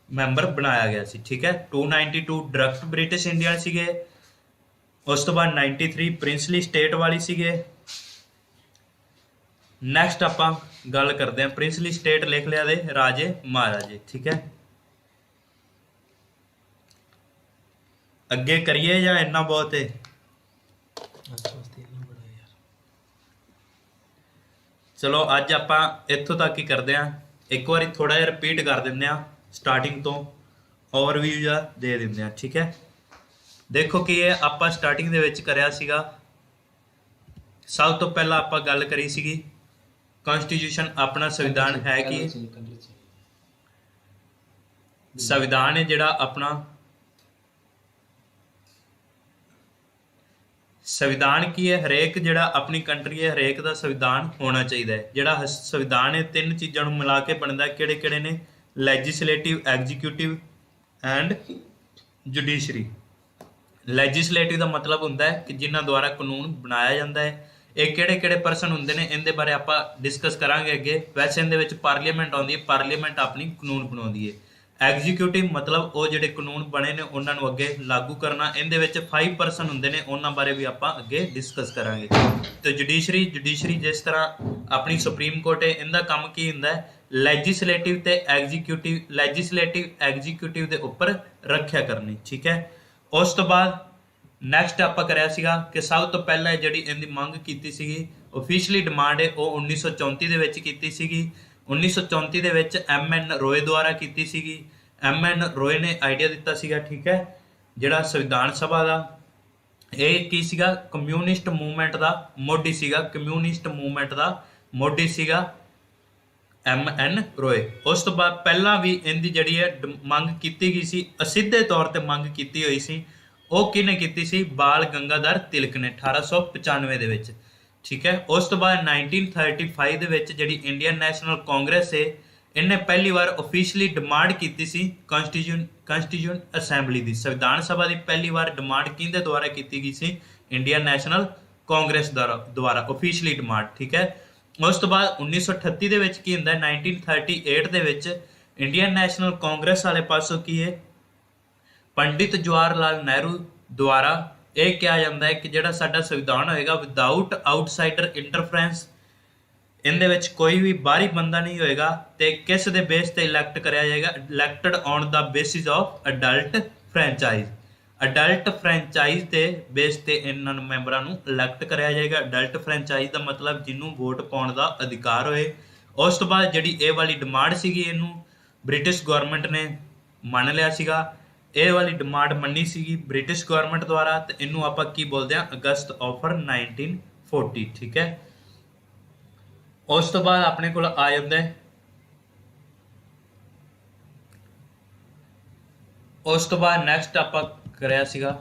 ਮੈਂਬਰ ਬਣਾਇਆ ਗਿਆ ਸੀ। ਠੀਕ ਹੈ। 292 ਡਾਇਰੈਕਟ ਬ੍ਰਿਟਿਸ਼ ਇੰਡੀਅਨ ਸੀਗੇ। ਉਸ ਤੋਂ ਬਾਅਦ 93 ਪ੍ਰਿੰਸਲੀ ਸਟੇਟ ਵਾਲੀ ਸੀਗੇ। ਨੈਕਸਟ ਆਪਾਂ ਗੱਲ ਕਰਦੇ ਹਾਂ ਪ੍ਰਿੰਸਲੀ ਸਟੇਟ ਲਿਖ ਲਿਆ ਦੇ ਰਾਜੇ ਮਹਾਰਾਜੇ। ਠੀਕ ਹੈ। ਅੱਗੇ ਕਰੀਏ ਜਾਂ ਇੰਨਾ ਬਹੁਤ ਹੈ? ਚਲੋ ਅੱਜ ਆਪਾਂ ਇੱਥੋਂ ਤੱਕ ਹੀ ਕਰਦੇ ਹਾਂ। ਇੱਕ ਵਾਰੀ ਥੋੜਾ ਜਿਹਾ ਰਿਪੀਟ ਕਰ ਦਿੰਦੇ ਹਾਂ ਸਟਾਰਟਿੰਗ ਤੋਂ, ਓਵਰਵਿਊ ਜਿਹਾ ਦੇ ਦਿੰਦੇ ਹਾਂ। ਠੀਕ ਹੈ। ਦੇਖੋ ਕਿ ਇਹ ਆਪਾਂ ਸਟਾਰਟਿੰਗ ਦੇ ਵਿੱਚ ਕਰਿਆ ਸੀਗਾ। ਸਭ ਤੋਂ ਪਹਿਲਾਂ ਆਪਾਂ ਗੱਲ ਕਰੀ ਸੀਗੀ ਕਨਸਟੀਟਿਊਸ਼ਨ ਆਪਣਾ ਸੰਵਿਧਾਨ ਹੈ ਕਿ ਸੰਵਿਧਾਨ ਹੈ ਜਿਹੜਾ ਆਪਣਾ ਸੰਵਿਧਾਨ ਕੀ ਹੈ? ਹਰੇਕ ਜਿਹੜਾ ਆਪਣੀ ਕੰਟਰੀ ਹੈ ਹਰੇਕ ਦਾ ਸੰਵਿਧਾਨ ਹੋਣਾ ਚਾਹੀਦਾ ਹੈ। ਜਿਹੜਾ ਸੰਵਿਧਾਨ ਹੈ 3 ਚੀਜ਼ਾਂ ਨੂੰ ਮਿਲਾ ਕੇ ਬਣਦਾ। ਕਿਹੜੇ ਕਿਹੜੇ ਨੇ? Legislative, executive and judiciary. Legislative ਦਾ ਮਤਲਬ ਹੁੰਦਾ ਹੈ ਕਿ ਜਿਨ੍ਹਾਂ ਦੁਆਰਾ ਕਾਨੂੰਨ ਬਣਾਇਆ ਜਾਂਦਾ ਹੈ। ਇਹ ਕਿਹੜੇ ਕਿਹੜੇ ਪਰਸਨ ਹੁੰਦੇ ਨੇ ਇਹਦੇ ਬਾਰੇ ਆਪਾਂ ਡਿਸਕਸ ਕਰਾਂਗੇ ਅੱਗੇ। ਵੈਸੇ ਇਹਦੇ ਵਿੱਚ ਪਾਰਲੀਮੈਂਟ ਆਉਂਦੀ ਹੈ, ਪਾਰਲੀਮੈਂਟ ਆਪਣੀ ਕਾਨੂੰਨ ਬਣਾਉਂਦੀ ਹੈ। ਐਗਜ਼ੀਕਿਊਟਿਵ ਮਤਲਬ ਉਹ ਜਿਹੜੇ ਕਾਨੂੰਨ ਬਣੇ ਨੇ ਉਹਨਾਂ ਨੂੰ ਅੱਗੇ ਲਾਗੂ ਕਰਨਾ। ਇਹਦੇ ਵਿੱਚ 5 ਪਰਸਨ ਹੁੰਦੇ ਨੇ, ਉਹਨਾਂ ਬਾਰੇ ਵੀ ਆਪਾਂ ਅੱਗੇ ਡਿਸਕਸ ਕਰਾਂਗੇ। ਤੇ ਜੁਡੀਸ਼ਰੀ ਜਿਸ ਤਰ੍ਹਾਂ ਆਪਣੀ ਸੁਪਰੀਮ ਕੋਰਟ ਹੈ, ਇਹਦਾ ਕੰਮ ਕੀ ਹੁੰਦਾ ਹੈ? ਲੈਜਿਸਲੇਟਿਵ ਤੇ ਐਗਜ਼ੀਕਿਊਟਿਵ, ਲੈਜਿਸਲੇਟਿਵ ਐਗਜ਼ੀਕਿਊਟਿਵ ਦੇ ਉੱਪਰ ਰੱਖਿਆ ਕਰਨੀ। ਠੀਕ ਹੈ। ਉਸ ਤੋਂ ਬਾਅਦ ਨੈਕਸਟ ਆਪਾਂ ਕਰਿਆ ਸੀਗਾ ਕਿ ਸਭ ਤੋਂ ਪਹਿਲਾਂ ਜਿਹੜੀ ਇਹਦੀ ਮੰਗ ਕੀਤੀ ਸੀਗੀ ਓਫੀਸ਼ੀਅਲੀ ਡਿਮਾਂਡ ਹੈ ਉਹ 1934 ਦੇ ਵਿੱਚ ਕੀਤੀ ਸੀਗੀ। 1934 ਦੇ ਵਿੱਚ MN ਰੋਏ ਦੁਆਰਾ ਕੀਤੀ ਸੀਗੀ। MN ਰੋਏ ਨੇ ਆਈਡੀਆ ਦਿੱਤਾ ਸੀਗਾ। ਠੀਕ ਹੈ। ਜਿਹੜਾ ਸੰਵਿਧਾਨ ਸਭਾ ਦਾ ਇਹ ਕੀ ਸੀਗਾ? ਕਮਿਊਨਿਸਟ ਮੂਵਮੈਂਟ ਦਾ ਮੋਢੀ ਸੀਗਾ। ਕਮਿਊਨਿਸਟ ਮੂਵਮੈਂਟ ਦਾ ਮੋਢੀ ਸੀਗਾ MN ਰੋਏ। ਉਸ ਤੋਂ ਬਾਅਦ ਪਹਿਲਾਂ ਵੀ ਇਹਦੀ ਜਿਹੜੀ ਹੈ ਮੰਗ ਕੀਤੀ ਗਈ ਸੀ, ਅਸਿੱਧੇ ਤੌਰ ਤੇ ਮੰਗ ਕੀਤੀ ਹੋਈ ਸੀ। ਉਹ ਕਿਹਨੇ ਕੀਤੀ ਸੀ? ਬਾਲ ਗੰਗਾਧਰ ਤਿਲਕ ਨੇ 1895 ਦੇ ਵਿੱਚ। ਠੀਕ ਹੈ। ਉਸ ਤੋਂ ਬਾਅਦ 1935 ਦੇ ਵਿੱਚ ਜਿਹੜੀ ਇੰਡੀਅਨ ਨੈਸ਼ਨਲ ਕਾਂਗਰਸ ਹੈ ਇਹਨੇ ਪਹਿਲੀ ਵਾਰ ਓਫੀਸ਼ੀਅਲੀ ਡਿਮਾਂਡ ਕੀਤੀ ਸੀ ਕਨਸਟੀਟਿਊਸ਼ਨ ਅਸੈਂਬਲੀ ਦੀ। ਸੰਵਿਧਾਨ ਸਭਾ ਦੀ ਪਹਿਲੀ ਵਾਰ ਡਿਮਾਂਡ ਕਿਹਦੇ ਦੁਆਰਾ ਕੀਤੀ ਗਈ ਸੀ? ਇੰਡੀਅਨ ਨੈਸ਼ਨਲ ਕਾਂਗਰਸ ਦੁਆਰਾ ਓਫੀਸ਼ੀਅਲੀ ਡਿਮਾਂਡ। ਠੀਕ ਹੈ। ਉਸ ਤੋਂ ਬਾਅਦ 1938 ਦੇ ਵਿੱਚ ਕੀ ਹੁੰਦਾ? 1938 ਦੇ ਵਿੱਚ ਇੰਡੀਅਨ ਨੈਸ਼ਨਲ ਕਾਂਗਰਸ ਵਾਲੇ ਪਾਸੋਂ ਕੀ ਹੈ? ਪੰਡਿਤ ਜਵਾਹਰ ਲਾਲ ਨਹਿਰੂ ਦੁਆਰਾ ਇਹ ਕਿਹਾ ਜਾਂਦਾ ਹੈ ਕਿ ਜਿਹੜਾ ਸਾਡਾ ਸੰਵਿਧਾਨ ਹੋਏਗਾ ਵਿਦਆਊਟ ਆਊਟਸਾਈਡਰ ਇੰਟਰਫੇਰੈਂਸ, ਇਹਦੇ ਵਿੱਚ ਕੋਈ ਵੀ ਬਾਹਰੀ ਬੰਦਾ ਨਹੀਂ ਹੋਏਗਾ। ਤੇ ਕਿਸ ਦੇ ਬੇਸ ਤੇ ਇਲੈਕਟ ਕਰਿਆ ਜਾਏਗਾ? Elected on the basis of adult franchise. Adult franchise ਦੇ ਬੇਸ ਤੇ ਇਹਨਾਂ ਨੂੰ ਮੈਂਬਰਾਂ ਨੂੰ ਇਲੈਕਟ ਕਰਿਆ ਜਾਏਗਾ। ਅਡਲਟ ਫਰੈਂਚਾਈਜ਼ ਦਾ ਮਤਲਬ ਜਿਹਨੂੰ ਵੋਟ ਪਾਉਣ ਦਾ ਅਧਿਕਾਰ ਹੋਏ। ਉਸ ਤੋਂ ਬਾਅਦ ਜਿਹੜੀ ਇਹ ਵਾਲੀ ਡਿਮਾਂਡ ਸੀਗੀ ਇਹਨੂੰ ਬ੍ਰਿਟਿਸ਼ ਗਵਰਨਮੈਂਟ ਨੇ ਮੰਨ ਲਿਆ ਸੀਗਾ। ਇਹ ਵਾਲੀ ਡਿਮਾਂਡ ਮੰਨੀ ਸੀਗੀ ਬ੍ਰਿਟਿਸ਼ ਗਵਰਨਮੈਂਟ ਦੁਆਰਾ ਤੇ ਇਹਨੂੰ ਆਪਾਂ ਕੀ ਬੋਲਦੇ ਹਾਂ? ਅਗਸਤ ਆਫਰ 1940। ਠੀਕ ਹੈ। ਉਸ ਤੋਂ ਬਾਅਦ ਆਪਣੇ ਕੋਲ ਆ ਜਾਂਦਾ ਹੈ ਉਸ ਤੋਂ ਬਾਅਦ ਨੈਕਸਟ ਆਪਾਂ ਕਰਿਆ ਸੀਗਾ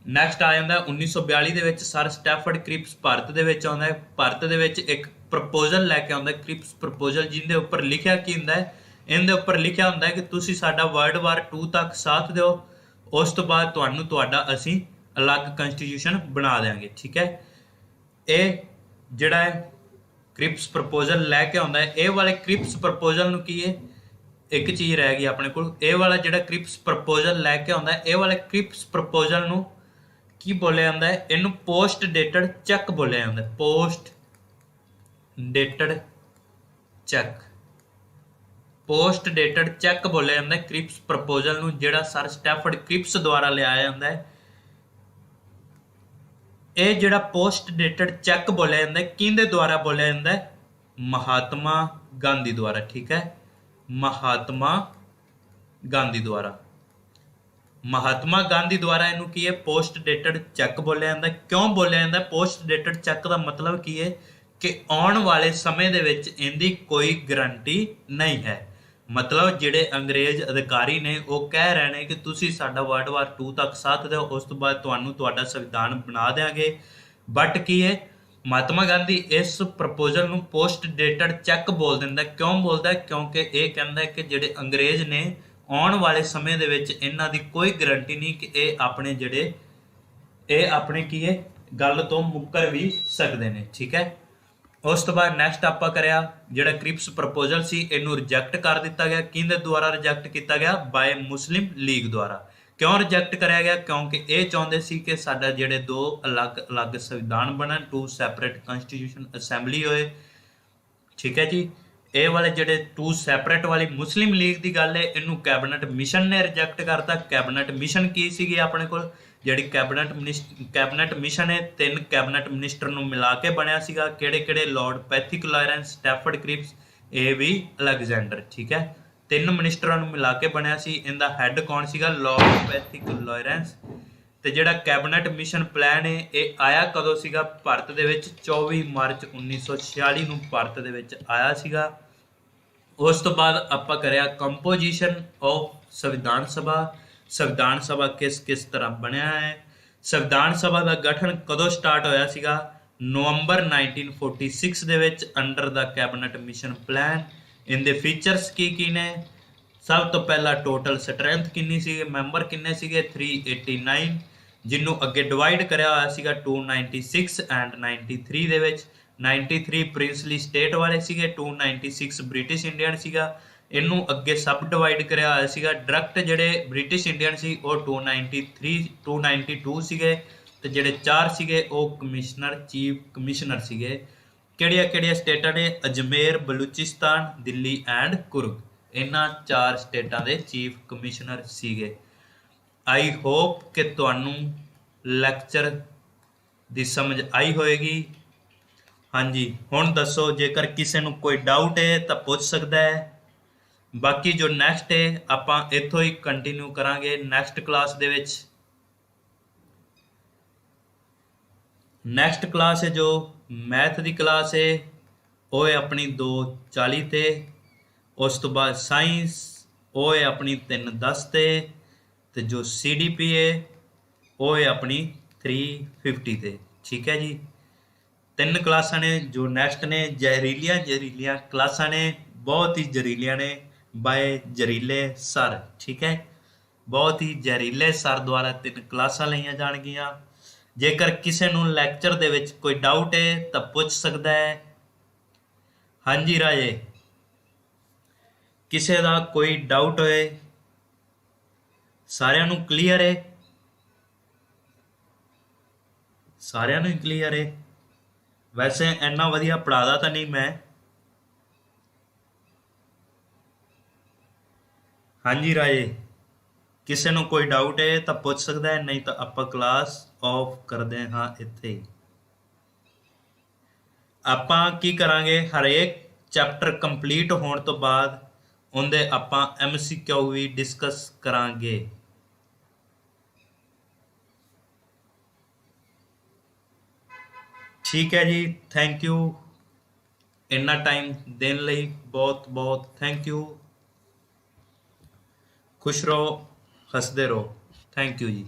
ਨੈਕਸਟ ਆ ਜਾਂਦਾ 1942 ਦੇ ਵਿੱਚ ਸਰ ਸਟੈਫਰਡ ਕ੍ਰਿਪਸ ਭਾਰਤ ਦੇ ਵਿੱਚ ਆਉਂਦਾ ਹੈ। ਭਾਰਤ ਦੇ ਵਿੱਚ ਇੱਕ ਪ੍ਰਪੋਜ਼ਲ ਲੈ ਕੇ ਆਉਂਦਾ ਕ੍ਰਿਪਸ ਪ੍ਰਪੋਜ਼ਲ, ਜਿਹਦੇ ਉੱਪਰ ਲਿਖਿਆ ਕੀ ਹੁੰਦਾ ਹੈ? ਇਹਦੇ ਉੱਪਰ ਲਿਖਿਆ ਹੁੰਦਾ ਹੈ ਕਿ ਤੁਸੀਂ ਸਾਡਾ ਵਰਲਡ ਵਾਰ 2 ਤੱਕ ਸਾਥ ਦਿਓ, ਉਸ ਤੋਂ ਬਾਅਦ ਤੁਹਾਨੂੰ ਤੁਹਾਡਾ ਅਸੀਂ ਅਲੱਗ ਕਨਸਟੀਟਿਊਸ਼ਨ ਬਣਾ ਦੇਵਾਂਗੇ। ਠੀਕ ਹੈ। ਇਹ ਜਿਹੜਾ ਹੈ ਕ੍ਰਿਪਸ ਪ੍ਰਪੋਜ਼ਲ ਲੈ ਕੇ ਆਉਂਦਾ ਹੈ। ਇਹ ਵਾਲੇ ਕ੍ਰਿਪਸ ਪ੍ਰਪੋਜ਼ਲ ਨੂੰ ਕੀ ਹੈ? ਇੱਕ ਚੀਜ਼ ਰਹਿ ਗਈ ਆਪਣੇ ਕੋਲ। ਇਹ ਵਾਲਾ ਜਿਹੜਾ ਕ੍ਰਿਪਸ ਪ੍ਰਪੋਜ਼ਲ ਲੈ ਕੇ ਆਉਂਦਾ ਇਹ ਵਾਲੇ ਕ੍ਰਿਪਸ ਪ੍ਰਪੋਜ਼ਲ ਨੂੰ ਕੀ ਬੋਲਿਆ ਜਾਂਦਾ ਹੈ? ਇਹਨੂੰ ਪੋਸਟ ਡੇਟਡ ਚੈੱਕ ਬੋਲਿਆ ਜਾਂਦਾ। Post dated check, post dated check ਬੋਲਿਆ ਜਾਂਦਾ ਕ੍ਰਿਪਸ ਪ੍ਰਪੋਜ਼ਲ ਨੂੰ, ਜਿਹੜਾ ਸਰ ਸਟੈਫਰਡ ਕ੍ਰਿਪਸ ਦੁਆਰਾ ਲਿਆਇਆ ਜਾਂਦਾ ਹੈ। ਇਹ ਜਿਹੜਾ ਪੋਸਟ ਡੇਟਡ ਚੈੱਕ ਬੋਲਿਆ ਜਾਂਦਾ ਕਿਹਦੇ ਦੁਆਰਾ ਬੋਲਿਆ ਜਾਂਦਾ ਹੈ? ਮਹਾਤਮਾ ਗਾਂਧੀ ਦੁਆਰਾ। ਠੀਕ ਹੈ। ਮਹਾਤਮਾ ਗਾਂਧੀ ਦੁਆਰਾ, ਮਹਾਤਮਾ ਗਾਂਧੀ ਦੁਆਰਾ ਇਹਨੂੰ ਕੀ ਹੈ? ਪੋਸਟ ਡੇਟਡ ਚੈੱਕ ਬੋਲਿਆ ਜਾਂਦਾ। ਕਿਉਂ ਬੋਲਿਆ ਜਾਂਦਾ ਪੋਸਟ ਡੇਟਡ ਚੈੱਕ ਦਾ ਮਤਲਬ ਕੀ ਹੈ? ਕਿ ਆਉਣ ਵਾਲੇ ਸਮੇਂ ਦੇ ਵਿੱਚ ਇਹਦੀ ਕੋਈ ਗਰੰਟੀ ਨਹੀਂ ਹੈ। ਮਤਲਬ ਜਿਹੜੇ ਅੰਗਰੇਜ਼ ਅਧਿਕਾਰੀ ਨੇ ਉਹ ਕਹਿ ਰਹੇ ਨੇ ਕਿ ਤੁਸੀਂ ਸਾਡਾ ਵਰਲਡ ਵਾਰ 2 ਤੱਕ ਸਾਥ ਦਿਓ, ਉਸ ਤੋਂ ਬਾਅਦ ਤੁਹਾਨੂੰ ਤੁਹਾਡਾ ਸੰਵਿਧਾਨ ਬਣਾ ਦੇਵਾਂਗੇ। ਬਟ ਕੀ ਹੈ? ਮਹਾਤਮਾ ਗਾਂਧੀ ਇਸ ਪ੍ਰਪੋਜ਼ਲ ਨੂੰ ਪੋਸਟ ਡੇਟਡ ਚੈੱਕ ਬੋਲ ਦਿੰਦਾ। ਕਿਉਂ ਬੋਲਦਾ? ਕਿਉਂਕਿ ਇਹ ਕਹਿੰਦਾ ਕਿ ਜਿਹੜੇ ਅੰਗਰੇਜ਼ ਨੇ ਆਉਣ ਵਾਲੇ ਸਮੇਂ ਦੇ ਵਿੱਚ ਇਹਨਾਂ ਦੀ ਕੋਈ ਗਰੰਟੀ ਨਹੀਂ ਕਿ ਇਹ ਆਪਣੇ ਕੀ ਹੈ ਗੱਲ ਤੋਂ ਮੁੱਕਰ ਵੀ ਸਕਦੇ ਨੇ। ਠੀਕ ਹੈ। ਉਸ ਤੋਂ ਬਾਅਦ ਨੈਕਸਟ ਆਪਾਂ ਕਰਿਆ ਜਿਹੜਾ ਕ੍ਰਿਪਸ ਪ੍ਰਪੋਜ਼ਲ ਸੀ ਇਹਨੂੰ ਰਿਜੈਕਟ ਕਰ ਦਿੱਤਾ ਗਿਆ। ਕਿਹਦੇ ਦੁਆਰਾ ਰਿਜੈਕਟ ਕੀਤਾ ਗਿਆ? ਬਾਏ ਮੁਸਲਿਮ ਲੀਗ ਦੁਆਰਾ। ਕਿਉਂ ਰਿਜੈਕਟ ਕਰਿਆ ਗਿਆ? ਕਿਉਂਕਿ ਇਹ ਚਾਹੁੰਦੇ ਸੀ ਕਿ ਸਾਡਾ ਜਿਹੜੇ ਦੋ ਅਲੱਗ-ਅਲੱਗ ਸੰਵਿਧਾਨ ਬਣਨ, 2 ਸੈਪਰੇਟ ਕਨਸਟੀਟਿਊਸ਼ਨ ਅਸੈਂਬਲੀ ਹੋਏ। ਠੀਕ ਹੈ ਜੀ। ਇਹ ਵਾਲੇ ਜਿਹੜੇ 2 ਸੈਪਰੇਟ ਵਾਲੀ ਮੁਸਲਿਮ ਲੀਗ ਦੀ ਗੱਲ ਹੈ ਇਹਨੂੰ ਕੈਬਨਿਟ ਮਿਸ਼ਨ ਨੇ ਰਿਜੈਕਟ ਕਰਤਾ। ਕੈਬਨਿਟ ਮਿਸ਼ਨ ਕੀ ਸੀਗੀ ਆਪਣੇ ਕੋਲ? ਜਿਹੜੀ ਕੈਬਨਿਟ ਮਿਸ਼ਨ ਹੈ 3 ਕੈਬਨਿਟ ਮਿਨਿਸਟਰ ਨੂੰ ਮਿਲਾ ਕੇ ਬਣਿਆ ਸੀਗਾ। ਕਿਹੜੇ? Lord Pethick Lawrence, Stafford Cripps, A.V. Alexander. ਠੀਕ ਹੈ। 3 ਮਿਨਿਸਟਰਾਂ ਨੂੰ ਮਿਲਾ ਕੇ ਬਣਿਆ ਸੀ। ਇਹਦਾ ਹੈੱਡ ਕੌਣ ਸੀਗਾ? Lord Pethick Lawrence. ਤੇ ਜਿਹੜਾ ਕੈਬਨਿਟ ਮਿਸ਼ਨ ਪਲਾਨ ਹੈ ਇਹ ਆਇਆ ਕਦੋਂ ਸੀਗਾ ਭਾਰਤ ਦੇ ਵਿੱਚ? 24 ਮਾਰਚ 1946 ਨੂੰ ਭਾਰਤ ਦੇ ਵਿੱਚ ਆਇਆ ਸੀਗਾ। ਉਸ ਤੋਂ ਬਾਅਦ ਆਪਾਂ ਕਰਿਆ ਕੰਪੋਜੀਸ਼ਨ ਆਫ ਸੰਵਿਧਾਨ ਸਭਾ। ਸੰਵਿਧਾਨ ਸਭਾ ਕਿਸ ਤਰ੍ਹਾਂ ਬਣਿਆ ਹੈ? ਸੰਵਿਧਾਨ ਸਭਾ ਦਾ ਗਠਨ ਕਦੋਂ ਸਟਾਰਟ ਹੋਇਆ ਸੀਗਾ? ਨਵੰਬਰ 1946 ਦੇ ਵਿੱਚ ਅੰਡਰ ਦਾ ਕੈਬਨਿਟ ਮਿਸ਼ਨ ਪਲਾਨ। ਇਹਦੇ ਫੀਚਰਸ ਕੀ ਨੇ? ਸਭ ਤੋਂ ਪਹਿਲਾਂ ਟੋਟਲ ਸਟਰੈਂਥ ਕਿੰਨੀ ਸੀਗੇ? ਮੈਂਬਰ ਕਿੰਨੇ ਸੀਗੇ? 389, ਜਿਹਨੂੰ ਅੱਗੇ ਡਿਵਾਈਡ ਕਰਿਆ ਹੋਇਆ ਸੀਗਾ 296 ਐਂਡ 93 ਦੇ ਵਿੱਚ। 93 ਪ੍ਰਿੰਸਲੀ ਸਟੇਟ ਵਾਲੇ ਸੀਗੇ, 296 ਬ੍ਰਿਟਿਸ਼ ਇੰਡੀਅਨ ਸੀਗਾ। ਇਹਨੂੰ ਅੱਗੇ ਸਬ ਡਿਵਾਈਡ ਕਰਿਆ ਹੋਇਆ ਸੀਗਾ। ਡਾਇਰੈਕਟ ਜਿਹੜੇ ਬ੍ਰਿਟਿਸ਼ ਇੰਡੀਅਨ ਸੀ ਉਹ 292 ਸੀਗੇ ਤੇ ਜਿਹੜੇ 4 ਸੀਗੇ ਉਹ ਚੀਫ ਕਮਿਸ਼ਨਰ ਸੀਗੇ। ਕਿਹੜੀਆਂ ਸਟੇਟਾਂ ਨੇ? ਅਜਮੇਰ, ਬਲੂਚਿਸਤਾਨ, ਦਿੱਲੀ ਐਂਡ ਕੁਰਗ। ਇਹਨਾਂ 4 ਸਟੇਟਾਂ ਦੇ ਚੀਫ ਕਮਿਸ਼ਨਰ ਸੀਗੇ। ਆਈ ਹੋਪ ਕਿ ਤੁਹਾਨੂੰ ਲੈਕਚਰ ਦੀ ਸਮਝ ਆਈ ਹੋਏਗੀ। ਹਾਂਜੀ, ਹੁਣ ਦੱਸੋ ਜੇਕਰ ਕਿਸੇ ਨੂੰ ਕੋਈ ਡਾਊਟ ਹੈ ਤਾਂ ਪੁੱਛ ਸਕਦਾ ਹੈ। ਬਾਕੀ ਜੋ ਨੈਕਸਟ ਹੈ ਆਪਾਂ ਇੱਥੋਂ ਹੀ ਕੰਟੀਨਿਊ ਕਰਾਂਗੇ ਨੈਕਸਟ ਕਲਾਸ ਦੇ ਵਿੱਚ। ਨੈਕਸਟ ਕਲਾਸ ਹੈ ਜੋ ਮੈਥ ਦੀ ਕਲਾਸ ਹੈ ਉਹ ਹੈ ਆਪਣੀ 2:40 ਤੇ। ਉਸ ਤੋਂ ਬਾਅਦ ਸਾਇੰਸ ਉਹ ਹੈ ਆਪਣੀ 3:10 ਤੇ ਜੋ CDP ਹੈ ਉਹ ਹੈ ਆਪਣੀ 3:50 ਤੇ। ਠੀਕ ਹੈ ਜੀ। 3 ਕਲਾਸਾਂ ਨੇ ਜੋ ਨੈਕਸਟ ਨੇ। ਜ਼ਹਿਰੀਲੀਆਂ ਕਲਾਸਾਂ ਨੇ, ਬਹੁਤ ਹੀ ਜ਼ਹਿਰੀਲੀਆਂ ਨੇ, ਬਾਏ ਜ਼ਹਿਰੀਲੇ ਸਰ। ਠੀਕ ਹੈ। ਬਹੁਤ ਹੀ ਜ਼ਹਿਰੀਲੇ ਸਰ ਦੁਆਰਾ 3 ਕਲਾਸਾਂ ਲਈਆਂ ਜਾਣਗੀਆਂ। ਜੇਕਰ ਕਿਸੇ ਨੂੰ ਲੈਕਚਰ ਦੇ ਵਿੱਚ ਕੋਈ ਡਾਊਟ ਹੈ ਤਾਂ ਪੁੱਛ ਸਕਦਾ ਹੈ। ਹਾਂਜੀ ਰਾਜੇ, ਕਿਸੇ ਦਾ ਕੋਈ ਡਾਊਟ ਹੋਏ? ਸਾਰਿਆਂ ਨੂੰ ਕਲੀਅਰ ਹੈ? ਸਾਰਿਆਂ ਨੂੰ ਕਲੀਅਰ ਹੈ? ਵੈਸੇ ਇੰਨਾ ਵਧੀਆ ਪੜ੍ਹਾਦਾ ਤਾਂ ਨਹੀਂ ਮੈਂ। ਹਾਂਜੀ ਰਾਜੇ, ਕਿਸੇ ਨੂੰ ਕੋਈ ਡਾਊਟ ਹੈ ਤਾਂ ਪੁੱਛ ਸਕਦਾ ਹੈ, ਨਹੀਂ ਤਾਂ ਆਪਾਂ ਕਲਾਸ ਆਫ ਕਰਦੇ ਹਾਂ ਇੱਥੇ ਹੀ। ਆਪਾਂ ਕੀ ਕਰਾਂਗੇ, ਹਰੇਕ ਚੈਪਟਰ ਕੰਪਲੀਟ ਹੋਣ ਤੋਂ ਬਾਅਦ ਉਹਦੇ ਆਪਾਂ MCQ ਵੀ ਡਿਸਕਸ ਕਰਾਂਗੇ। ਠੀਕ ਹੈ ਜੀ, ਥੈਂਕ ਯੂ। ਇੰਨਾ ਟਾਈਮ ਦੇਣ ਲਈ ਬਹੁਤ ਬਹੁਤ ਥੈਂਕ ਯੂ। ਖੁਸ਼ ਰਹੋ, ਹੱਸਦੇ ਰਹੋ। ਥੈਂਕ ਯੂ ਜੀ।